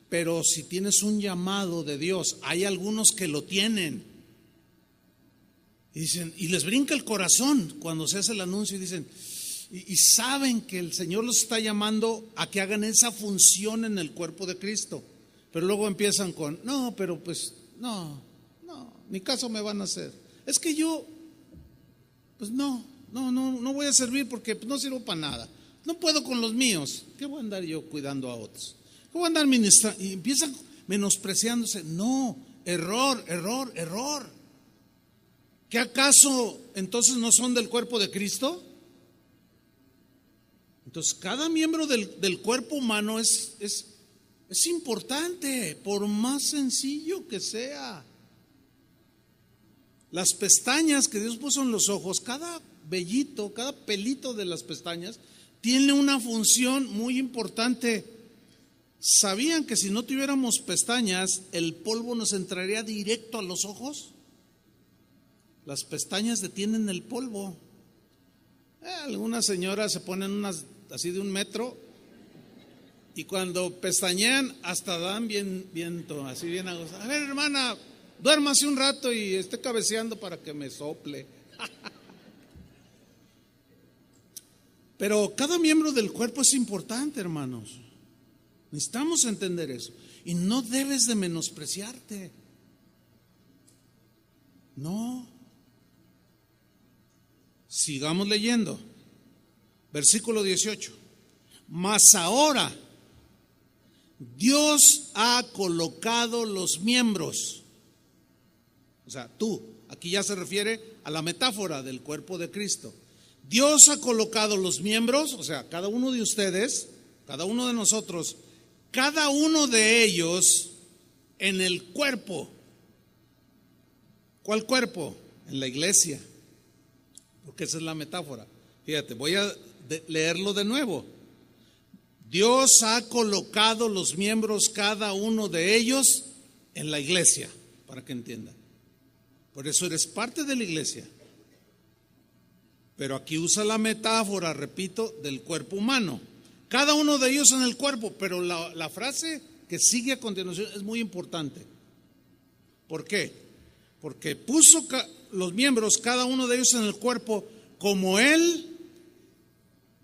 pero si tienes un llamado de Dios, hay algunos que lo tienen. Y dicen, y les brinca el corazón cuando se hace el anuncio y dicen, y saben que el Señor los está llamando a que hagan esa función en el cuerpo de Cristo. Pero luego empiezan con, no, pero pues, no, ni caso me van a hacer. Es que yo, pues no voy a servir porque no sirvo para nada. No puedo con los míos. ¿Qué voy a andar yo cuidando a otros? ¿Qué voy a andar ministrando? Y empiezan menospreciándose. No, error. ¿Qué acaso entonces no son del cuerpo de Cristo? Entonces cada miembro del cuerpo humano es importante, por más sencillo que sea. Las pestañas que Dios puso en los ojos, cada vellito, cada pelito de las pestañas tiene una función muy importante. ¿Sabían que si no tuviéramos pestañas, el polvo nos entraría directo a los ojos? Las pestañas detienen el polvo. Algunas señoras se ponen unas así de 1 metro y cuando pestañean hasta dan viento, así bien a gusto. A ver, hermana, duérmase un rato y esté cabeceando para que me sople. Pero cada miembro del cuerpo es importante, hermanos. Necesitamos entender eso. Y no debes de menospreciarte. No. Sigamos leyendo. Versículo 18. Mas ahora Dios ha colocado los miembros. O sea, tú, aquí ya se refiere a la metáfora del cuerpo de Cristo. Dios ha colocado los miembros, o sea, cada uno de ustedes, cada uno de nosotros, cada uno de ellos en el cuerpo. ¿Cuál cuerpo? En la iglesia. Porque esa es la metáfora. Fíjate, voy a leerlo de nuevo. Dios ha colocado los miembros, cada uno de ellos, en la iglesia, para que entiendan. Por eso eres parte de la iglesia. Pero aquí usa la metáfora, repito, del cuerpo humano. Cada uno de ellos en el cuerpo, pero la frase que sigue a continuación es muy importante. ¿Por qué? Porque puso los miembros, cada uno de ellos en el cuerpo, como Él,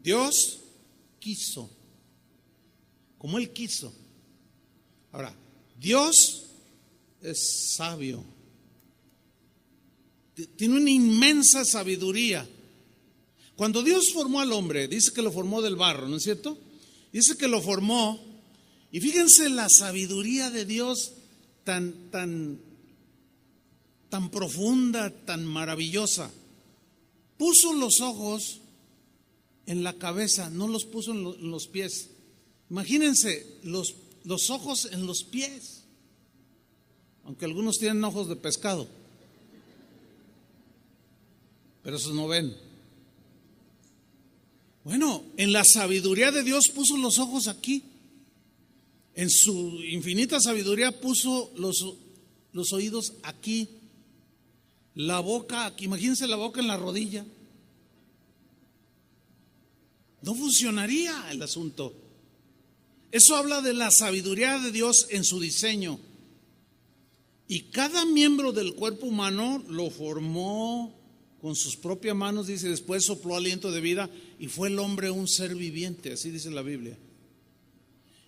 Dios, quiso. Como Él quiso. Ahora, Dios es sabio. Tiene una inmensa sabiduría. Cuando Dios formó al hombre, dice que lo formó del barro, ¿no es cierto? Dice que lo formó, y fíjense la sabiduría de Dios tan profunda, tan maravillosa. Puso los ojos en la cabeza, no los puso en los pies. Imagínense los ojos en los pies, aunque algunos tienen ojos de pescado, pero esos no ven. Bueno, en la sabiduría de Dios puso los ojos aquí. En su infinita sabiduría puso los oídos aquí. La boca aquí. Imagínense la boca en la rodilla. No funcionaría el asunto. Eso habla de la sabiduría de Dios en su diseño. Y cada miembro del cuerpo humano lo formó con sus propias manos, dice, después sopló aliento de vida y fue el hombre un ser viviente, así dice la Biblia.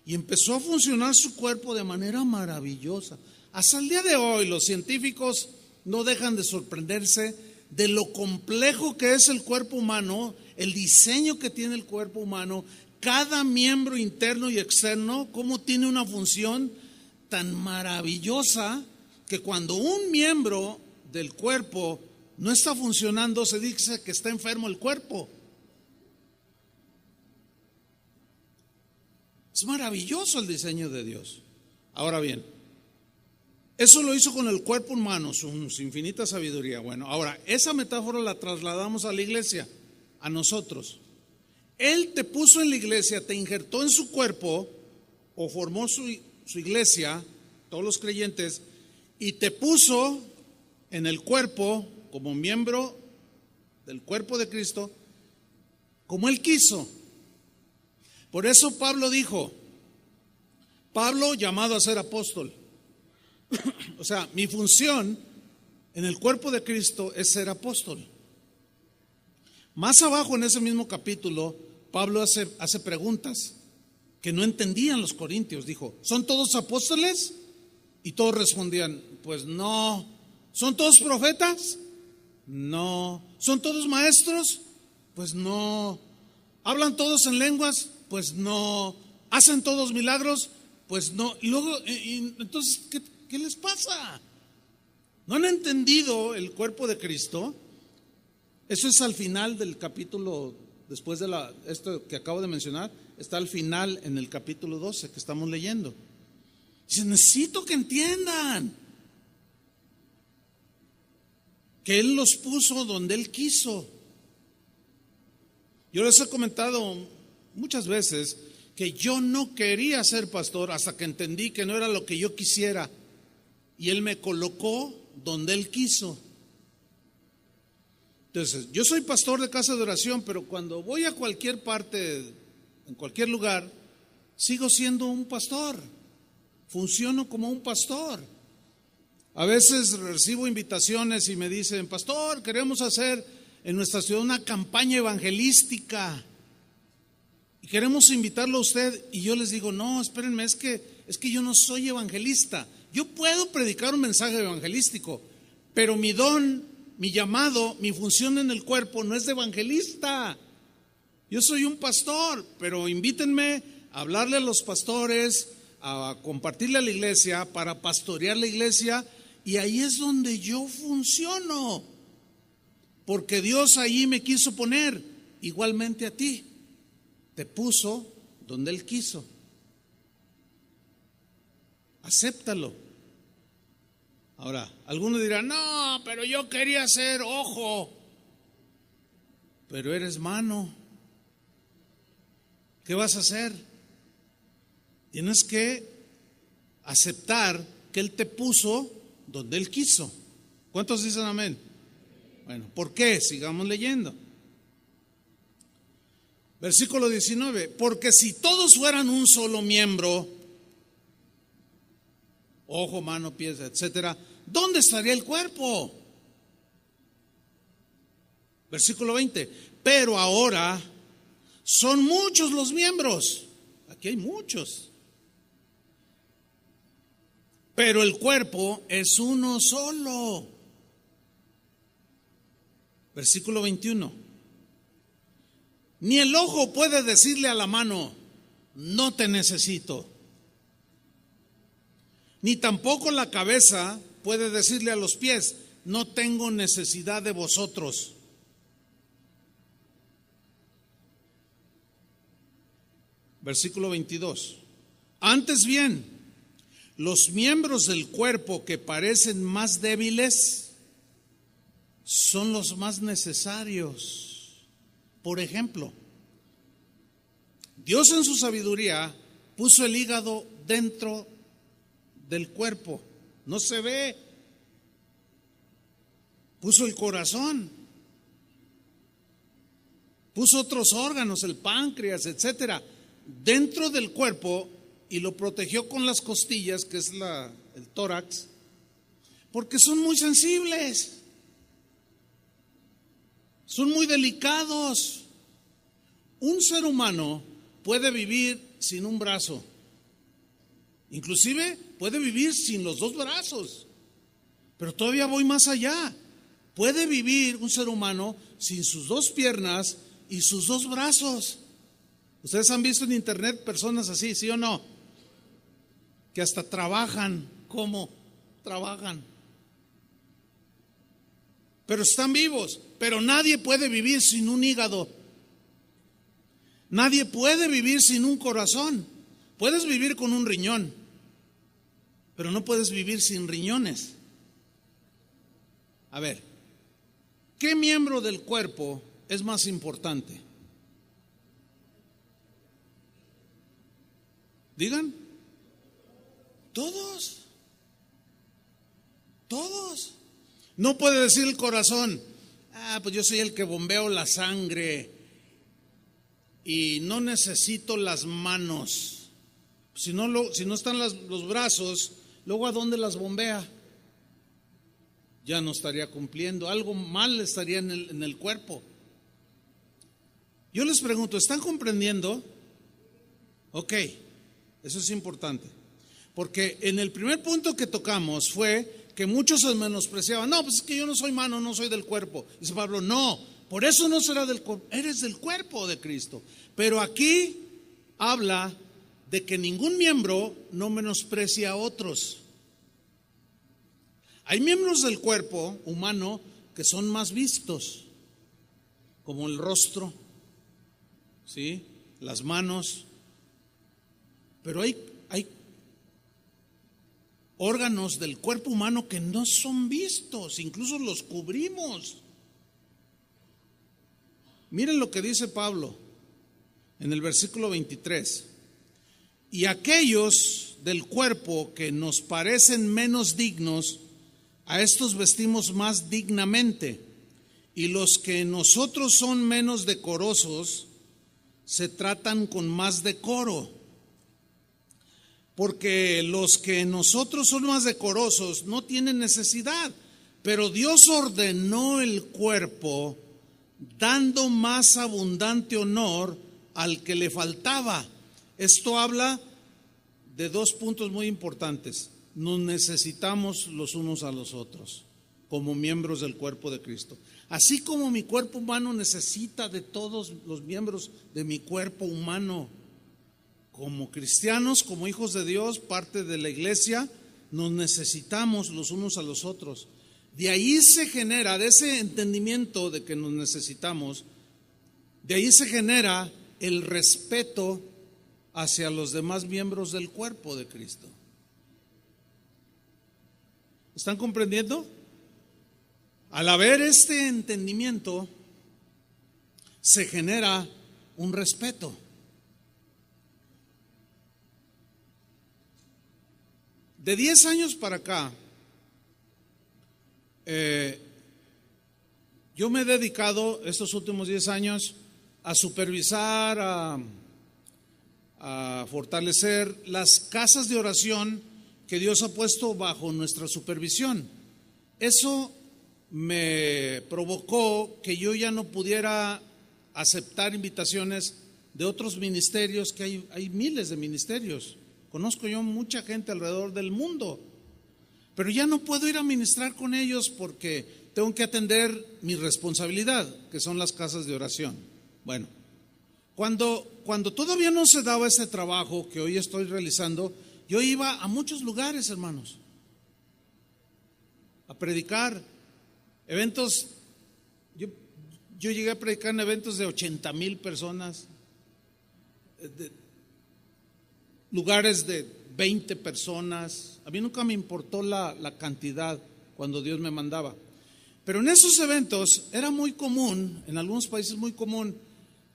Y empezó a funcionar su cuerpo de manera maravillosa. Hasta el día de hoy los científicos no dejan de sorprenderse de lo complejo que es el cuerpo humano, el diseño que tiene el cuerpo humano, cada miembro interno y externo, cómo tiene una función tan maravillosa que cuando un miembro del cuerpo no está funcionando, se dice que está enfermo el cuerpo. Es maravilloso el diseño de Dios. Ahora bien, eso lo hizo con el cuerpo humano, su infinita sabiduría. Bueno, ahora, esa metáfora la trasladamos a la iglesia, a nosotros. Él te puso en la iglesia, te injertó en su cuerpo, o formó su iglesia, todos los creyentes, y te puso en el cuerpo como miembro del cuerpo de Cristo, como Él quiso. Por eso Pablo dijo, Pablo llamado a ser apóstol. O sea, mi función en el cuerpo de Cristo es ser apóstol. Más abajo en ese mismo capítulo, Pablo hace preguntas que no entendían los corintios. Dijo, ¿son todos apóstoles? Y todos respondían, pues no. ¿Son todos profetas? No. ¿Son todos maestros? Pues no. ¿Hablan todos en lenguas? Pues no. ¿Hacen todos milagros? Pues no. Y luego, entonces, ¿qué les pasa? ¿No han entendido el cuerpo de Cristo? Eso es al final del capítulo, después de esto que acabo de mencionar, está al final en el capítulo 12 que estamos leyendo. Dice, necesito que entiendan que Él los puso donde Él quiso. Yo les he comentado muchas veces que yo no quería ser pastor hasta que entendí que no era lo que yo quisiera. Y Él me colocó donde Él quiso. Entonces, yo soy pastor de casa de oración, pero cuando voy a cualquier parte, en cualquier lugar, sigo siendo un pastor. Funciono como un pastor. A veces recibo invitaciones y me dicen, pastor, queremos hacer en nuestra ciudad una campaña evangelística y queremos invitarlo a usted. Y yo les digo, no, espérenme, es que yo no soy evangelista. Yo puedo predicar un mensaje evangelístico, pero mi don, mi llamado, mi función en el cuerpo no es de evangelista. Yo soy un pastor, pero invítenme a hablarle a los pastores, a compartirle a la iglesia, para pastorear la iglesia, y ahí es donde yo funciono, porque Dios ahí me quiso poner, igualmente a ti, te puso donde Él quiso. Acéptalo. Ahora, algunos dirán, no, pero yo quería ser ojo, pero eres mano. ¿Qué vas a hacer? Tienes que aceptar que Él te puso donde Él quiso. ¿Cuántos dicen amén? Bueno, ¿por qué? Sigamos leyendo. Versículo 19. Porque si todos fueran un solo miembro, ojo, mano, pies, etcétera, ¿dónde estaría el cuerpo? Versículo 20. Pero ahora son muchos los miembros. Aquí hay muchos. Pero el cuerpo es uno solo. Versículo 21. Ni el ojo puede decirle a la mano, no te necesito. Ni tampoco la cabeza puede decirle a los pies, no tengo necesidad de vosotros. Versículo 22. Antes bien, los miembros del cuerpo que parecen más débiles son los más necesarios. Por ejemplo, Dios en su sabiduría puso el hígado dentro del cuerpo, no se ve. Puso el corazón, puso otros órganos, el páncreas, etcétera, dentro del cuerpo y lo protegió con las costillas, que es el tórax, porque son muy sensibles, son muy delicados. Un ser humano puede vivir sin un brazo, inclusive puede vivir sin los dos brazos, pero todavía voy más allá. Puede vivir un ser humano sin sus dos piernas y sus dos brazos. Ustedes han visto en internet personas así, ¿sí o no? Que hasta trabajan como trabajan. Pero están vivos. Pero nadie puede vivir sin un hígado. Nadie puede vivir sin un corazón. Puedes vivir con un riñón, pero no puedes vivir sin riñones. A ver, ¿qué miembro del cuerpo es más importante? Digan. Todos. Todos. No puede decir el corazón, pues yo soy el que bombeo la sangre y no necesito las manos. Si no están los brazos, luego ¿a dónde las bombea? Ya no estaría cumpliendo, algo mal estaría en el cuerpo. Yo les pregunto, ¿están comprendiendo? Ok, eso es importante. Porque en el primer punto que tocamos fue que muchos se menospreciaban. No, pues es que yo no soy mano, no soy del cuerpo. Dice Pablo, no, por eso no será del cuerpo, eres del cuerpo de Cristo. Pero aquí habla de que ningún miembro no menosprecia a otros. Hay miembros del cuerpo humano que son más vistos, como el rostro, ¿sí? Las manos. Pero hay órganos del cuerpo humano que no son vistos, incluso los cubrimos. Miren lo que dice Pablo en el versículo 23. Y aquellos del cuerpo que nos parecen menos dignos, a estos vestimos más dignamente, y los que en nosotros son menos decorosos, se tratan con más decoro. Porque los que en nosotros son más decorosos no tienen necesidad, pero Dios ordenó el cuerpo dando más abundante honor al que le faltaba. Esto habla de dos puntos muy importantes. Nos necesitamos los unos a los otros como miembros del cuerpo de Cristo. Así como mi cuerpo humano necesita de todos los miembros de mi cuerpo humano. Como cristianos, como hijos de Dios, parte de la iglesia, nos necesitamos los unos a los otros. De ahí se genera, de ese entendimiento de que nos necesitamos, de ahí se genera el respeto hacia los demás miembros del cuerpo de Cristo. ¿Están comprendiendo? Al haber este entendimiento, se genera un respeto. De 10 años para acá, yo me he dedicado estos últimos 10 años a supervisar, a fortalecer las casas de oración que Dios ha puesto bajo nuestra supervisión. Eso me provocó que yo ya no pudiera aceptar invitaciones de otros ministerios, que hay miles de ministerios. Conozco yo mucha gente alrededor del mundo, pero ya no puedo ir a ministrar con ellos porque tengo que atender mi responsabilidad, que son las casas de oración. Bueno, cuando todavía no se daba ese trabajo que hoy estoy realizando, yo iba a muchos lugares, hermanos, a predicar eventos. Yo llegué a predicar en eventos de 80,000 personas, lugares de 20 personas. A mí nunca me importó la cantidad cuando Dios me mandaba. Pero en esos eventos era muy común, en algunos países muy común,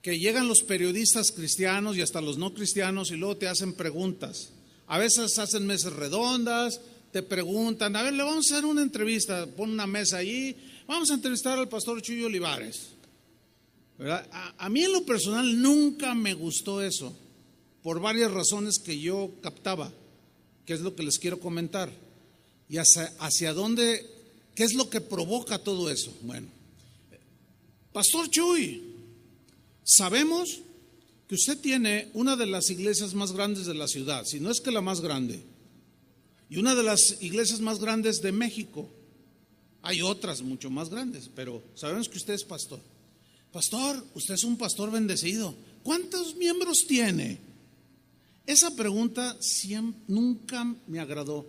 que llegan los periodistas cristianos y hasta los no cristianos y luego te hacen preguntas. A veces hacen mesas redondas, te preguntan, a ver, le vamos a hacer una entrevista, pon una mesa ahí, vamos a entrevistar al pastor Chuy Olivares. ¿Verdad? A mí en lo personal nunca me gustó eso, por varias razones que yo captaba, que es lo que les quiero comentar. Y hacia dónde, ¿qué es lo que provoca todo eso? Bueno, Pastor Chuy, sabemos que usted tiene una de las iglesias más grandes de la ciudad, si no es que la más grande, y una de las iglesias más grandes de México. Hay otras mucho más grandes, pero sabemos que usted es pastor. Pastor, usted es un pastor bendecido. ¿Cuántos miembros tiene? Esa pregunta nunca me agradó.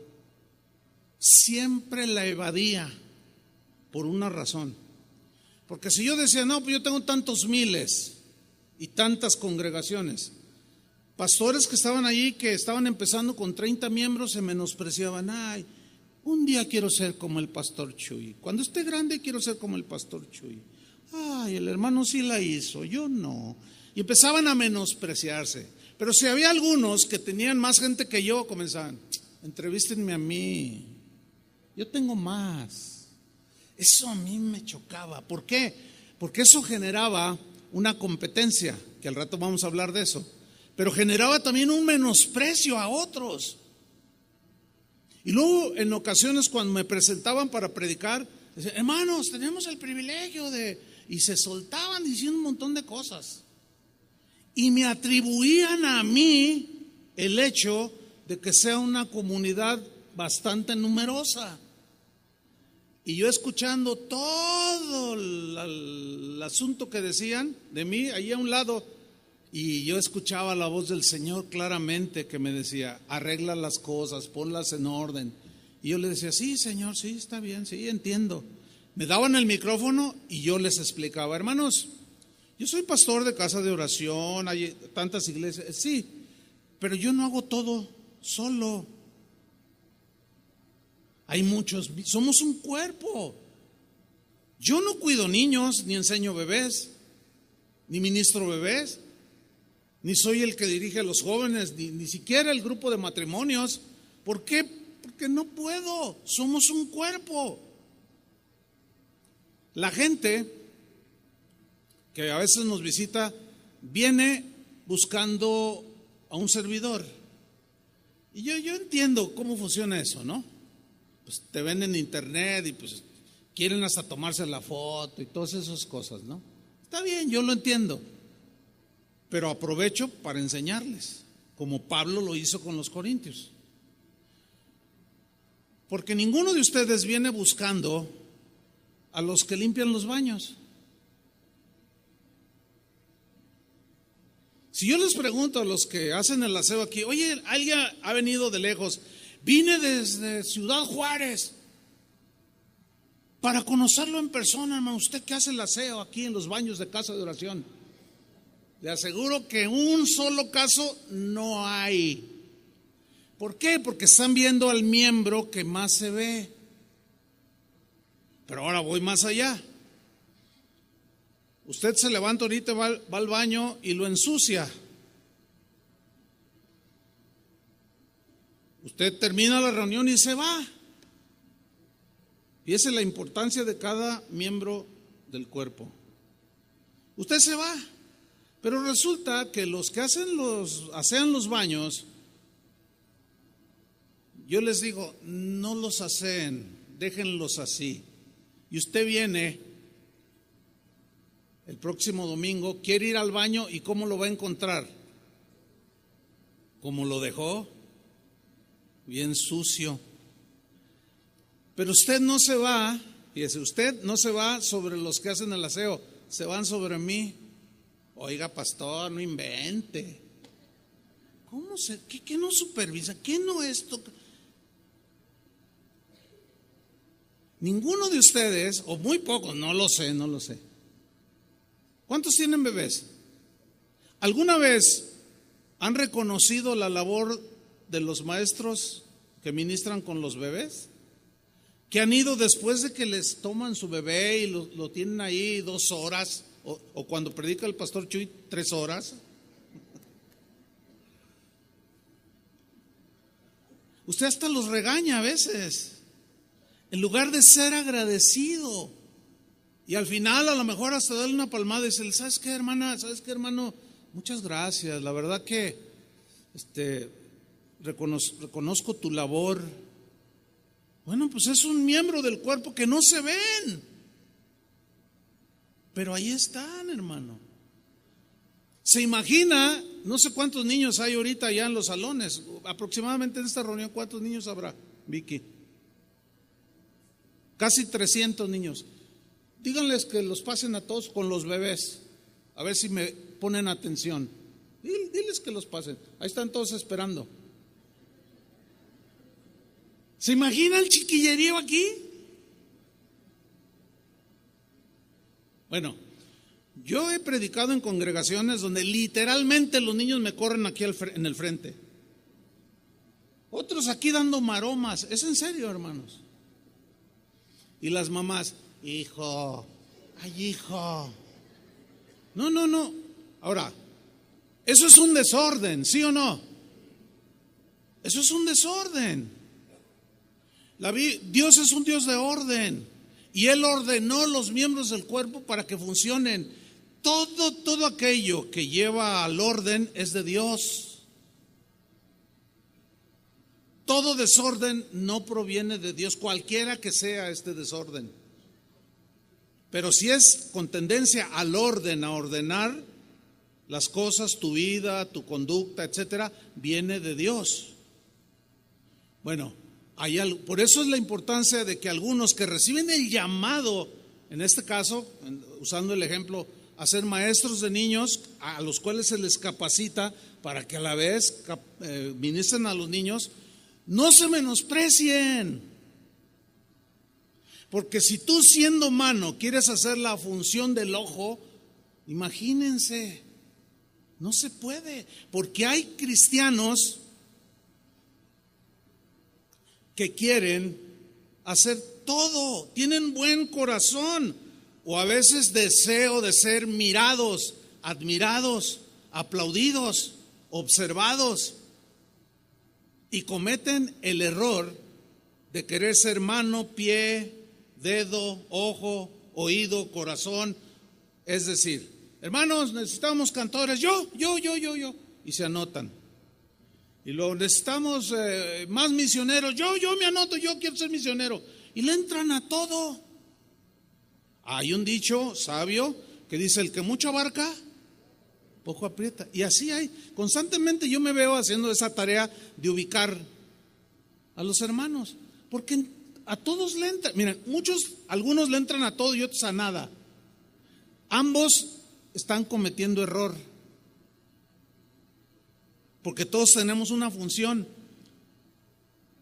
siempre la evadía por una razón. Porque si yo decía, no, pues yo tengo tantos miles y tantas congregaciones, pastores que estaban allí, que estaban empezando con 30 miembros, se menospreciaban. Ay, un día quiero ser como el pastor Chuy. Cuando esté grande quiero ser como el pastor Chuy. Ay, el hermano sí la hizo, yo no. Y empezaban a menospreciarse. Pero si había algunos que tenían más gente que yo, comenzaban, entrevístenme a mí, yo tengo más. Eso a mí me chocaba. ¿Por qué? Porque eso generaba una competencia, que al rato vamos a hablar de eso, pero generaba también un menosprecio a otros. Y luego en ocasiones cuando me presentaban para predicar, decían, hermanos, tenemos el privilegio de... Y se soltaban diciendo un montón de cosas. Y me atribuían a mí el hecho de que sea una comunidad bastante numerosa. Y yo escuchando todo el asunto que decían de mí, ahí a un lado, y yo escuchaba la voz del Señor claramente que me decía, arregla las cosas, ponlas en orden. Y yo le decía, sí, Señor, sí, está bien, sí, entiendo. Me daban el micrófono y yo les explicaba, hermanos, yo soy pastor de casa de oración, hay tantas iglesias, sí, pero yo no hago todo solo. Hay muchos, somos un cuerpo. Yo no cuido niños, ni enseño bebés, ni ministro bebés, ni soy el que dirige a los jóvenes, ni siquiera el grupo de matrimonios. ¿Por qué? Porque no puedo, somos un cuerpo. La gente que a veces nos visita viene buscando a un servidor. Y yo entiendo cómo funciona eso, ¿no? Pues te ven en internet y pues quieren hasta tomarse la foto y todas esas cosas, ¿no? Está bien, yo lo entiendo, pero aprovecho para enseñarles, como Pablo lo hizo con los corintios. Porque ninguno de ustedes viene buscando a los que limpian los baños. Si yo les pregunto a los que hacen el aseo aquí, oye, alguien ha venido de lejos, vine desde Ciudad Juárez para conocerlo en persona, hermano, usted que hace el aseo aquí en los baños de casa de oración, le aseguro que un solo caso no hay. ¿Por qué? Porque están viendo al miembro que más se ve. Pero ahora voy más allá. Usted se levanta ahorita, va al baño y lo ensucia. Usted termina la reunión y se va. Y esa es la importancia de cada miembro del cuerpo. Usted se va, pero resulta que los que asean los baños, yo les digo, no los aseen, déjenlos así. Y usted viene el próximo domingo, quiere ir al baño y ¿cómo lo va a encontrar? ¿Cómo lo dejó? Bien sucio. Pero usted no se va, fíjese, usted no se va sobre los que hacen el aseo, se van sobre mí. Oiga, pastor, no invente. ¿Cómo qué no supervisa? ¿Qué no esto? Ninguno de ustedes, o muy pocos, no lo sé. ¿Cuántos tienen bebés? ¿Alguna vez han reconocido la labor de los maestros que ministran con los bebés? Que han ido después de que les toman su bebé y lo tienen ahí 2 horas, o cuando predica el pastor Chuy 3 horas. Usted hasta los regaña a veces, en lugar de ser agradecido. Y al final a lo mejor hasta darle una palmada y decirle, ¿sabes qué, hermana? ¿Sabes qué, hermano? Muchas gracias, la verdad que reconozco tu labor. Bueno, pues es un miembro del cuerpo que no se ven, pero ahí están, hermano. Se imagina, no sé cuántos niños hay ahorita allá en los salones, aproximadamente en esta reunión, ¿cuántos niños habrá, Vicky? Casi 300 niños. Díganles que los pasen a todos con los bebés, a ver si me ponen atención. Diles que los pasen, ahí están todos esperando. ¿Se imagina el chiquillerío aquí? Bueno, yo he predicado en congregaciones donde literalmente los niños me corren aquí en el frente. Otros aquí dando maromas. Es en serio, hermanos. Y las mamás, hijo, ay, hijo. No. Ahora, eso es un desorden, ¿sí o no? Eso es un desorden. Dios es un Dios de orden. Y Él ordenó los miembros del cuerpo para que funcionen. Todo aquello que lleva al orden es de Dios. Todo desorden no proviene de Dios, cualquiera que sea este desorden. Pero si es con tendencia al orden, a ordenar las cosas, tu vida, tu conducta, etcétera, viene de Dios. Bueno, por eso es la importancia de que algunos que reciben el llamado, en este caso, usando el ejemplo, a ser maestros de niños, a los cuales se les capacita para que a la vez ministren a los niños, no se menosprecien. Porque si tú siendo mano quieres hacer la función del ojo, imagínense, no se puede. Porque hay cristianos que quieren hacer todo, tienen buen corazón, o a veces deseo de ser mirados, admirados, aplaudidos, observados. Y cometen el error de querer ser mano, pie, dedo, ojo, oído, corazón. Es decir, hermanos, necesitamos cantores, yo. Y se anotan. Y luego necesitamos más misioneros, yo me anoto, yo quiero ser misionero. Y le entran a todo. Hay un dicho sabio que dice, el que mucho abarca, poco aprieta. Y así hay. Constantemente yo me veo haciendo esa tarea de ubicar a los hermanos. Porque a todos le entran. Miren, algunos le entran a todo y otros a nada. Ambos están cometiendo error. Porque todos tenemos una función.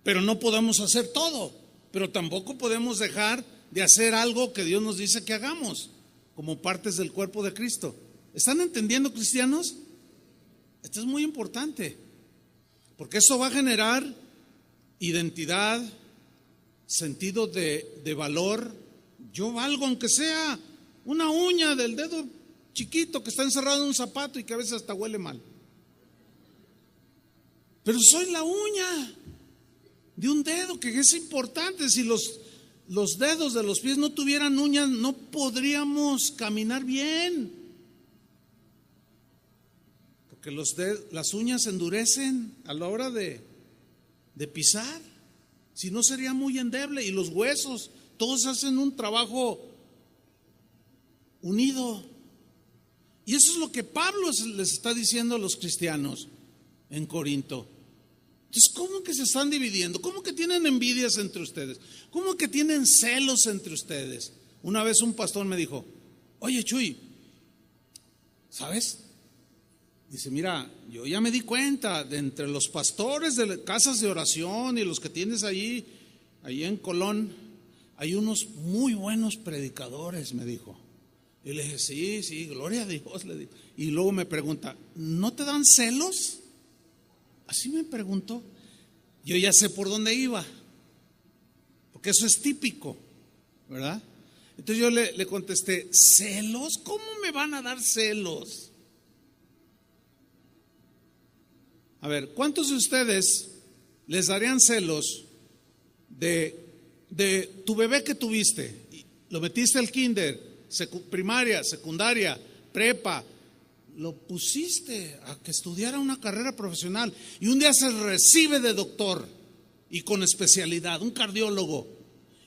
Pero no podemos hacer todo. Pero tampoco podemos dejar de hacer algo que Dios nos dice que hagamos, como partes del cuerpo de Cristo. ¿Están entendiendo, cristianos? Esto es muy importante, porque eso va a generar identidad, sentido de valor. Yo valgo, aunque sea una uña del dedo chiquito que está encerrado en un zapato y que a veces hasta huele mal. Pero soy la uña de un dedo, que es importante. Si los dedos de los pies no tuvieran uñas, no podríamos caminar bien. Porque las uñas se endurecen a la hora de pisar. Si no, sería muy endeble. Y los huesos, todos hacen un trabajo unido. Y eso es lo que Pablo les está diciendo a los cristianos en Corinto. Entonces, ¿cómo que se están dividiendo? ¿Cómo que tienen envidias entre ustedes? ¿Cómo que tienen celos entre ustedes? Una vez un pastor me dijo, oye Chuy, ¿sabes? Dice, mira, yo ya me di cuenta de entre los pastores de casas de oración y los que tienes ahí en Colón, hay unos muy buenos predicadores, me dijo. Y le dije, sí, gloria a Dios, le digo. Y luego me pregunta, ¿no te dan celos? Así me preguntó. Yo ya sé por dónde iba, porque eso es típico, ¿verdad? Entonces yo le contesté, ¿celos? ¿Cómo me van a dar celos? A ver, ¿cuántos de ustedes les darían celos de tu bebé que tuviste? Lo metiste al kinder, primaria, secundaria, prepa, lo pusiste a que estudiara una carrera profesional y un día se recibe de doctor y con especialidad, un cardiólogo,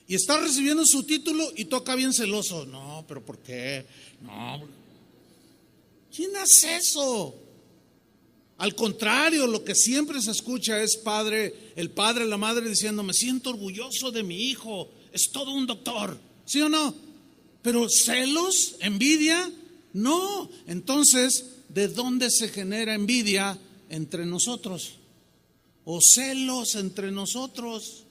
y está recibiendo su título y toca bien celoso. No, pero ¿por qué? No. ¿Quién hace eso? Al contrario, lo que siempre se escucha es el padre, la madre diciendo, me siento orgulloso de mi hijo, es todo un doctor, ¿sí o no? Pero celos, envidia, no. Entonces, ¿de dónde se genera envidia entre nosotros? O celos entre nosotros.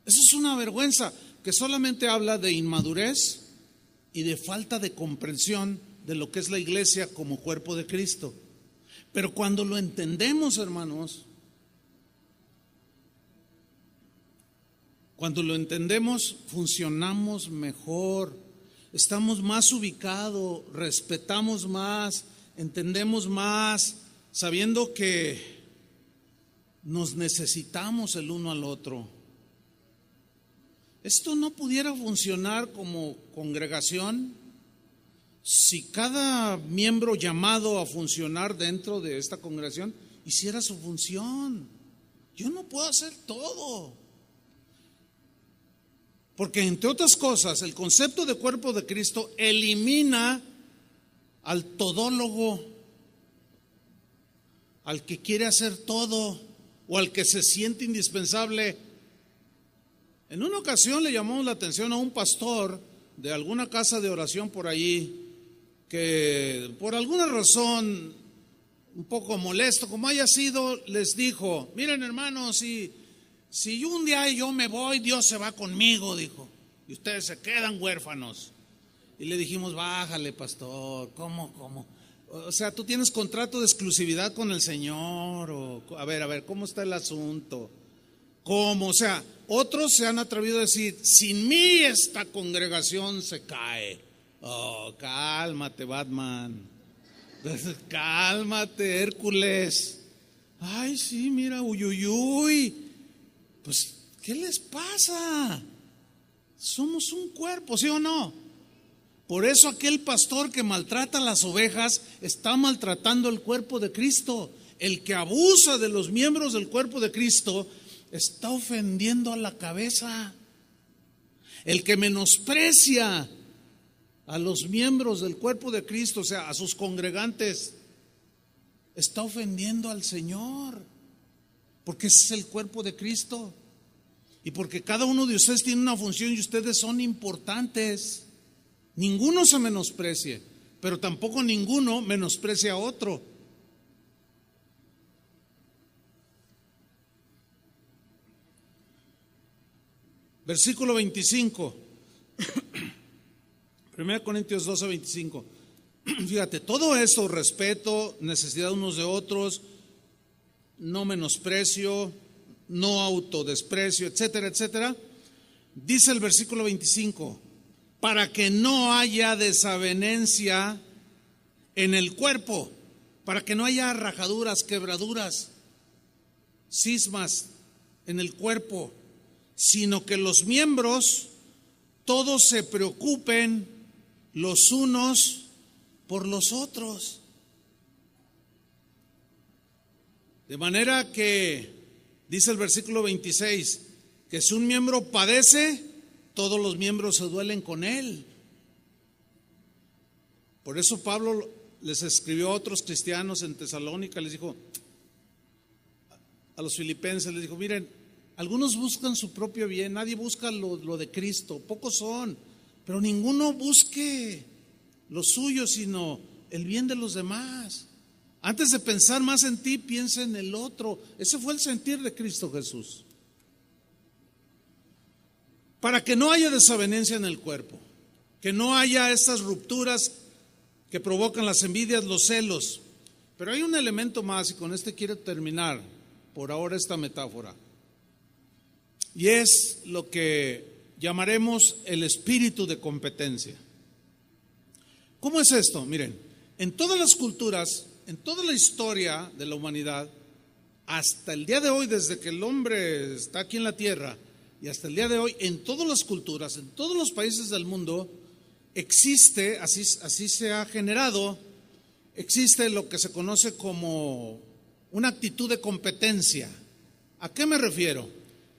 Eso es una vergüenza que solamente habla de inmadurez y de falta de comprensión de lo que es la iglesia como cuerpo de Cristo. Pero cuando lo entendemos, hermanos, cuando lo entendemos, funcionamos mejor, estamos más ubicados, respetamos más, entendemos más, sabiendo que nos necesitamos el uno al otro. Esto no pudiera funcionar como congregación si cada miembro llamado a funcionar dentro de esta congregación hiciera su función. Yo no puedo hacer todo. Porque entre otras cosas, el concepto de cuerpo de Cristo elimina al todólogo, al que quiere hacer todo o al que se siente indispensable. En una ocasión le llamamos la atención a un pastor de alguna casa de oración por allí, que por alguna razón un poco molesto, como haya sido, les dijo: miren, hermanos, si un día yo me voy, Dios se va conmigo, dijo, y ustedes se quedan huérfanos. Y le dijimos: bájale, pastor, ¿cómo? O sea, ¿tú tienes contrato de exclusividad con el Señor? O, a ver, ¿cómo está el asunto? ¿Cómo? O sea, otros se han atrevido a decir: sin mí esta congregación se cae. Oh, cálmate, Batman. Cálmate, Hércules. Ay, sí, mira, uyuyuy. Pues, ¿qué les pasa? Somos un cuerpo, ¿sí o no? Por eso aquel pastor que maltrata a las ovejas está maltratando el cuerpo de Cristo. El que abusa de los miembros del cuerpo de Cristo está ofendiendo a la cabeza. El que menosprecia a los miembros del cuerpo de Cristo, o sea, a sus congregantes, está ofendiendo al Señor, porque ese es el cuerpo de Cristo y porque cada uno de ustedes tiene una función y ustedes son importantes. Ninguno se menosprecie, pero tampoco ninguno menosprecia a otro. Versículo 25. 1 Corintios 12, 25. Fíjate, todo eso, respeto, necesidad unos de otros, no menosprecio, no autodesprecio, etcétera, etcétera. Dice el versículo 25: para que no haya desavenencia en el cuerpo, para que no haya rajaduras, quebraduras, cismas en el cuerpo, sino que los miembros todos se preocupen los unos por los otros. De manera que, dice el versículo 26, que si un miembro padece, todos los miembros se duelen con él. Por eso Pablo les escribió a otros cristianos en Tesalónica, les dijo, a los filipenses, les dijo: miren, algunos buscan su propio bien, nadie busca lo de Cristo, pocos son, pero ninguno busque lo suyo, sino el bien de los demás. Antes de pensar más en ti, piensa en el otro. Ese fue el sentir de Cristo Jesús. Para que no haya desavenencia en el cuerpo, que no haya estas rupturas que provocan las envidias, los celos. Pero hay un elemento más, y con este quiero terminar por ahora esta metáfora, y es lo que llamaremos el espíritu de competencia. ¿Cómo es esto? Miren, en todas las culturas, en toda la historia de la humanidad, hasta el día de hoy, desde que el hombre está aquí en la tierra, y hasta el día de hoy, en todas las culturas, en todos los países del mundo, existe, así se ha generado, existe lo que se conoce como una actitud de competencia. ¿A qué me refiero?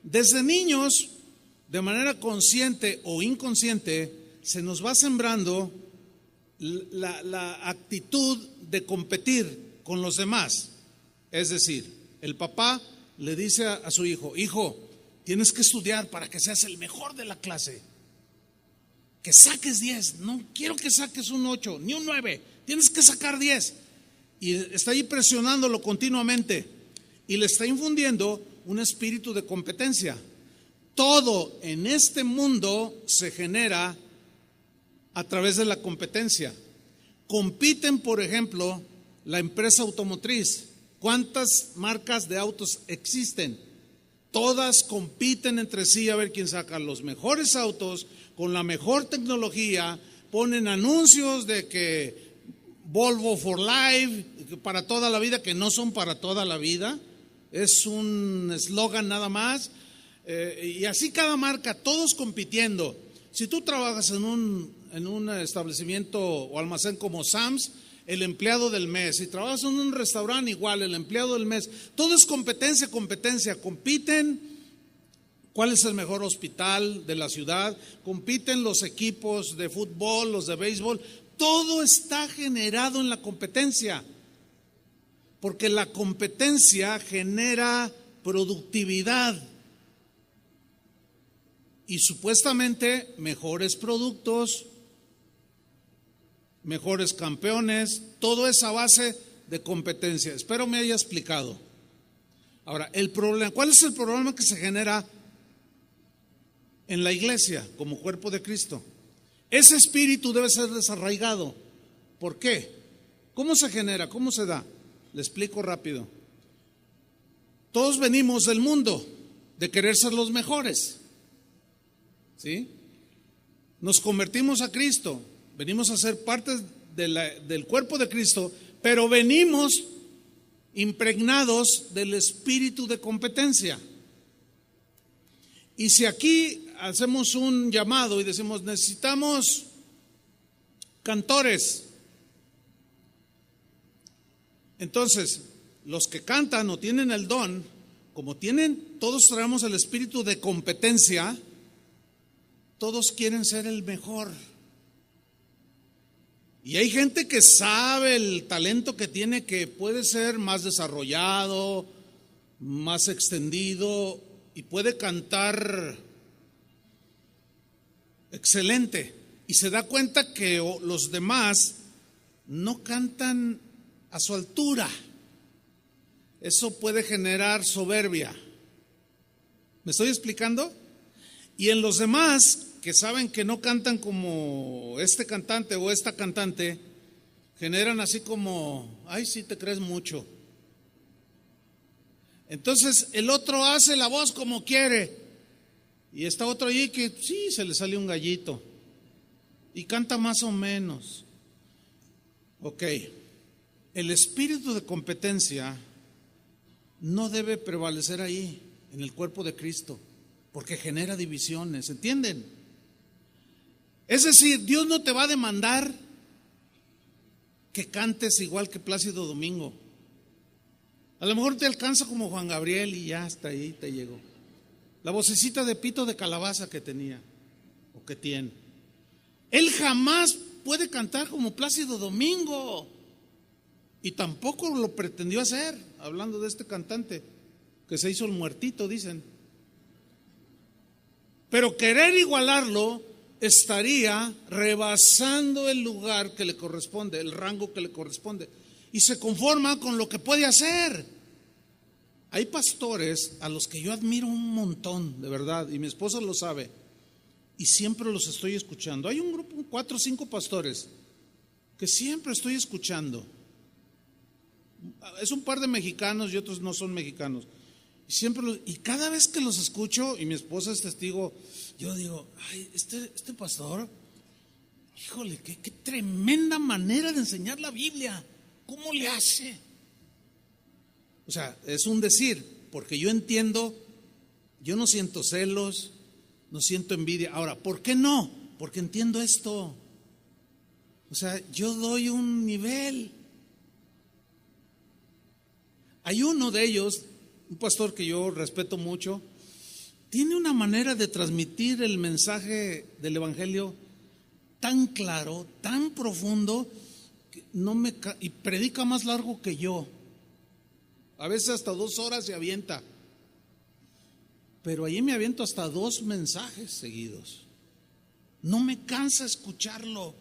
Desde niños, de manera consciente o inconsciente, se nos va sembrando la actitud de competir con los demás. Es decir, el papá le dice a su hijo: hijo, tienes que estudiar para que seas el mejor de la clase, que saques 10, no quiero que saques un 8 ni un 9, tienes que sacar 10. Y está ahí presionándolo continuamente y le está infundiendo un espíritu de competencia. Todo en este mundo se genera a través de la competencia. Compiten, por ejemplo, la empresa automotriz. ¿Cuántas marcas de autos existen? Todas compiten entre sí a ver quién saca los mejores autos con la mejor tecnología. Ponen anuncios de que Volvo for Life, para toda la vida, que no son para toda la vida. Es un eslogan nada más. Y así cada marca, todos compitiendo. Si tú trabajas en un establecimiento o almacén como Sam's, el empleado del mes. Si trabajas en un restaurante, igual, el empleado del mes. Todo es competencia, competencia. Compiten cuál es el mejor hospital de la ciudad. Compiten los equipos de fútbol, los de béisbol. Todo está generado en la competencia. Porque la competencia genera productividad. Y supuestamente mejores productos, mejores campeones, todo es a base de competencia. Espero me haya explicado. Ahora, el problema, ¿cuál es el problema que se genera en la iglesia como cuerpo de Cristo? Ese espíritu debe ser desarraigado. ¿Por qué? ¿Cómo se genera? ¿Cómo se da? Le explico rápido. Todos venimos del mundo, de querer ser los mejores. ¿Sí? Nos convertimos a Cristo, venimos a ser parte del cuerpo de Cristo, pero venimos impregnados del espíritu de competencia. Y si aquí hacemos un llamado y decimos necesitamos cantores, entonces los que cantan o tienen el don, como todos traemos el espíritu de competencia, todos quieren ser el mejor. Y hay gente que sabe el talento que tiene, que puede ser más desarrollado, más extendido y puede cantar excelente. Y se da cuenta que los demás no cantan a su altura. Eso puede generar soberbia. ¿Me estoy explicando? Y en los demás que saben que no cantan como este cantante o esta cantante, generan así como, ay, sí te crees mucho. Entonces el otro hace la voz como quiere y está otro allí que sí, se le sale un gallito y canta más o menos. Ok, el espíritu de competencia no debe prevalecer ahí, en el cuerpo de Cristo, porque genera divisiones, ¿entienden? Es decir, Dios no te va a demandar que cantes igual que Plácido Domingo. A lo mejor te alcanza como Juan Gabriel y ya hasta ahí te llegó. La vocecita de pito de calabaza que tenía o que tiene. Él jamás puede cantar como Plácido Domingo y tampoco lo pretendió hacer, hablando de este cantante que se hizo el muertito, dicen. Pero querer igualarlo estaría rebasando el lugar que le corresponde, el rango que le corresponde, y se conforma con lo que puede hacer. Hay pastores a los que yo admiro un montón, de verdad, y mi esposa lo sabe, y siempre los estoy escuchando. Hay un grupo, 4 o 5 pastores, que siempre estoy escuchando. Es un par de mexicanos y otros no son mexicanos. Y cada vez que los escucho, y mi esposa es testigo, yo digo, ay, este pastor, híjole, qué tremenda manera de enseñar la Biblia. ¿Cómo le hace? O sea, es un decir, porque yo entiendo, yo no siento celos, no siento envidia. Ahora, ¿por qué no? Porque entiendo esto. O sea, yo doy un nivel. Hay uno de ellos, un pastor que yo respeto mucho, tiene una manera de transmitir el mensaje del Evangelio tan claro, tan profundo, que y predica más largo que yo. A veces hasta 2 horas se avienta. Pero allí me aviento hasta 2 mensajes seguidos. No me cansa escucharlo.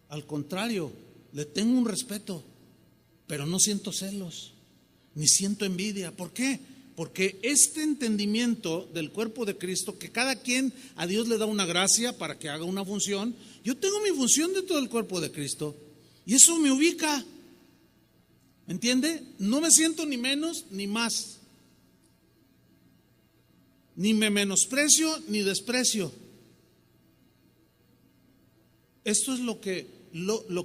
Al contrario, le tengo un respeto, pero no siento celos, ni siento envidia. ¿Por qué? Porque este entendimiento del cuerpo de Cristo, que cada quien a Dios le da una gracia para que haga una función, yo tengo mi función dentro del cuerpo de Cristo y eso me ubica. ¿Entiende? No me siento ni menos ni más. Ni me menosprecio ni desprecio. Esto es lo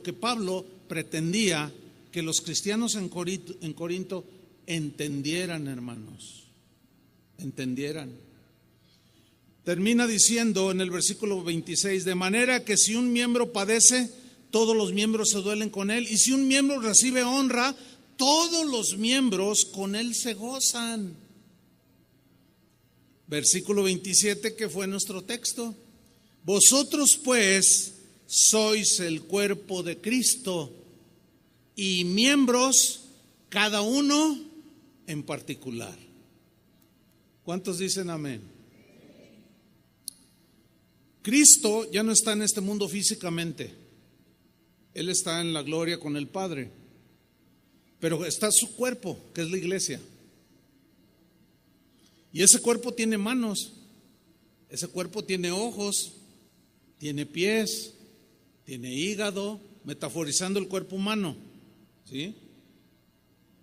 que Pablo pretendía que los cristianos en Corinto entendieran, hermanos. Entendieran. Termina diciendo en el versículo 26, de manera que si un miembro padece, todos los miembros se duelen con él, y si un miembro recibe honra, todos los miembros con él se gozan. Versículo 27, que fue nuestro texto. Vosotros pues sois el cuerpo de Cristo y miembros cada uno en particular. ¿Cuántos dicen amén? Cristo ya no está en este mundo físicamente. Él está en la gloria con el Padre. Pero está su cuerpo, que es la iglesia. Y ese cuerpo tiene manos, ese cuerpo tiene ojos, tiene pies, tiene hígado, metaforizando el cuerpo humano, ¿sí?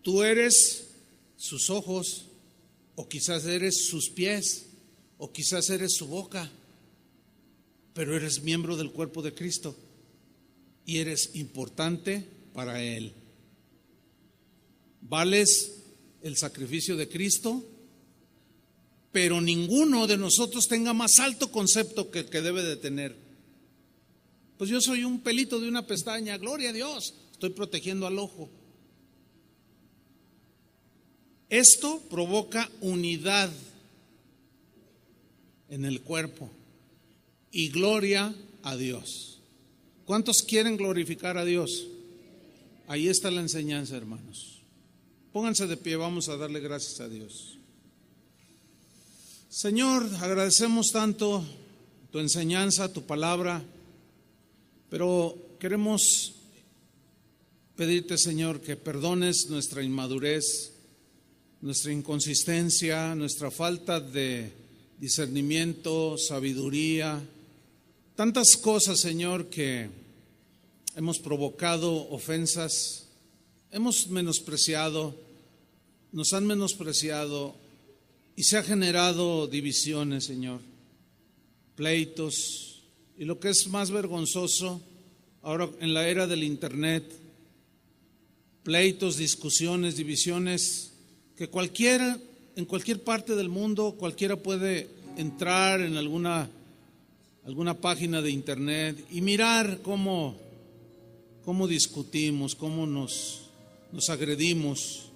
Tú eres sus ojos, o quizás eres sus pies, o quizás eres su boca, pero eres miembro del cuerpo de Cristo y eres importante para Él. Vales el sacrificio de Cristo, pero ninguno de nosotros tenga más alto concepto que el que debe de tener. Pues yo soy un pelito de una pestaña, gloria a Dios, estoy protegiendo al ojo. Esto provoca unidad en el cuerpo y gloria a Dios. ¿Cuántos quieren glorificar a Dios? Ahí está la enseñanza, hermanos. Pónganse de pie, vamos a darle gracias a Dios. Señor, agradecemos tanto tu enseñanza, tu palabra, pero queremos pedirte, Señor, que perdones nuestra inmadurez, nuestra inconsistencia, nuestra falta de discernimiento, sabiduría, tantas cosas, Señor, que hemos provocado ofensas, hemos menospreciado, nos han menospreciado y se ha generado divisiones, Señor, pleitos, y lo que es más vergonzoso, ahora en la era del internet, pleitos, discusiones, divisiones, que en cualquier parte del mundo, cualquiera puede entrar en alguna página de internet y mirar cómo discutimos, cómo nos agredimos,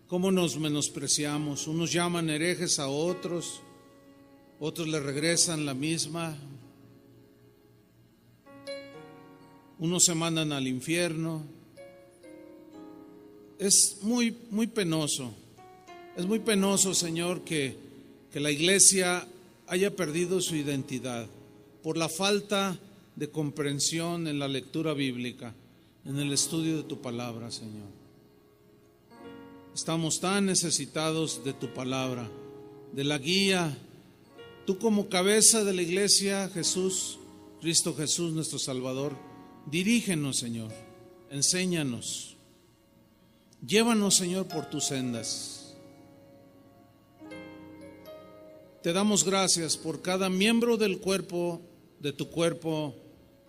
cómo nos menospreciamos. Unos llaman herejes a otros, otros le regresan la misma. Unos se mandan al infierno. Es muy penoso. Es muy penoso, Señor, que la iglesia haya perdido su identidad por la falta de comprensión en la lectura bíblica, en el estudio de tu palabra, Señor. Estamos tan necesitados de tu palabra, de la guía. Tú como cabeza de la iglesia, Jesús, Cristo Jesús, nuestro Salvador, dirígenos, Señor, enséñanos. Llévanos, Señor, por tus sendas. Te damos gracias por cada miembro del cuerpo, de tu cuerpo,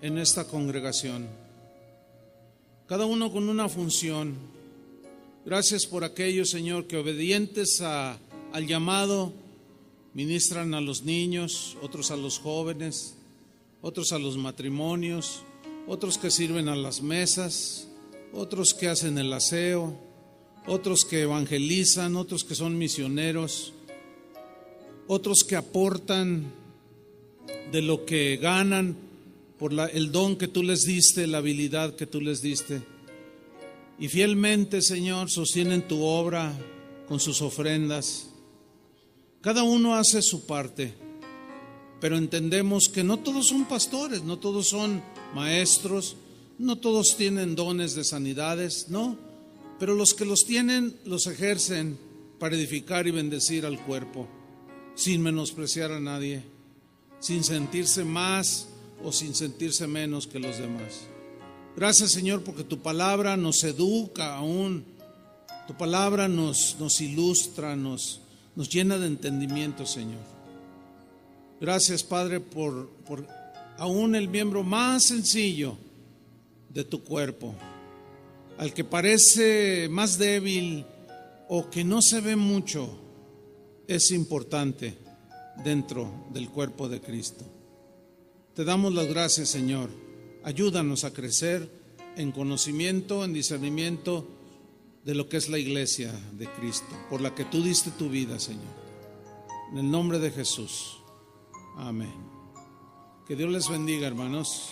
en esta congregación. Cada uno con una función. Gracias por aquellos, Señor, que obedientes al llamado, ministran a los niños, otros a los jóvenes, otros a los matrimonios, otros que sirven a las mesas, otros que hacen el aseo, otros que evangelizan, otros que son misioneros, otros que aportan de lo que ganan por el don que tú les diste, la habilidad que tú les diste. Y fielmente, Señor, sostienen tu obra con sus ofrendas. Cada uno hace su parte, pero entendemos que no todos son pastores, no todos son maestros, no todos tienen dones de sanidades, no, pero los que los tienen los ejercen para edificar y bendecir al cuerpo, sin menospreciar a nadie, sin sentirse más o sin sentirse menos que los demás. Gracias, Señor, porque tu palabra nos educa aún, tu palabra nos ilustra, nos llena de entendimiento, Señor. Gracias, Padre, por aún el miembro más sencillo de tu cuerpo, al que parece más débil o que no se ve mucho, es importante dentro del cuerpo de Cristo. Te damos las gracias, Señor. Ayúdanos a crecer en conocimiento, en discernimiento de lo que es la iglesia de Cristo, por la que tú diste tu vida, Señor. En el nombre de Jesús. Amén. Que Dios les bendiga, hermanos.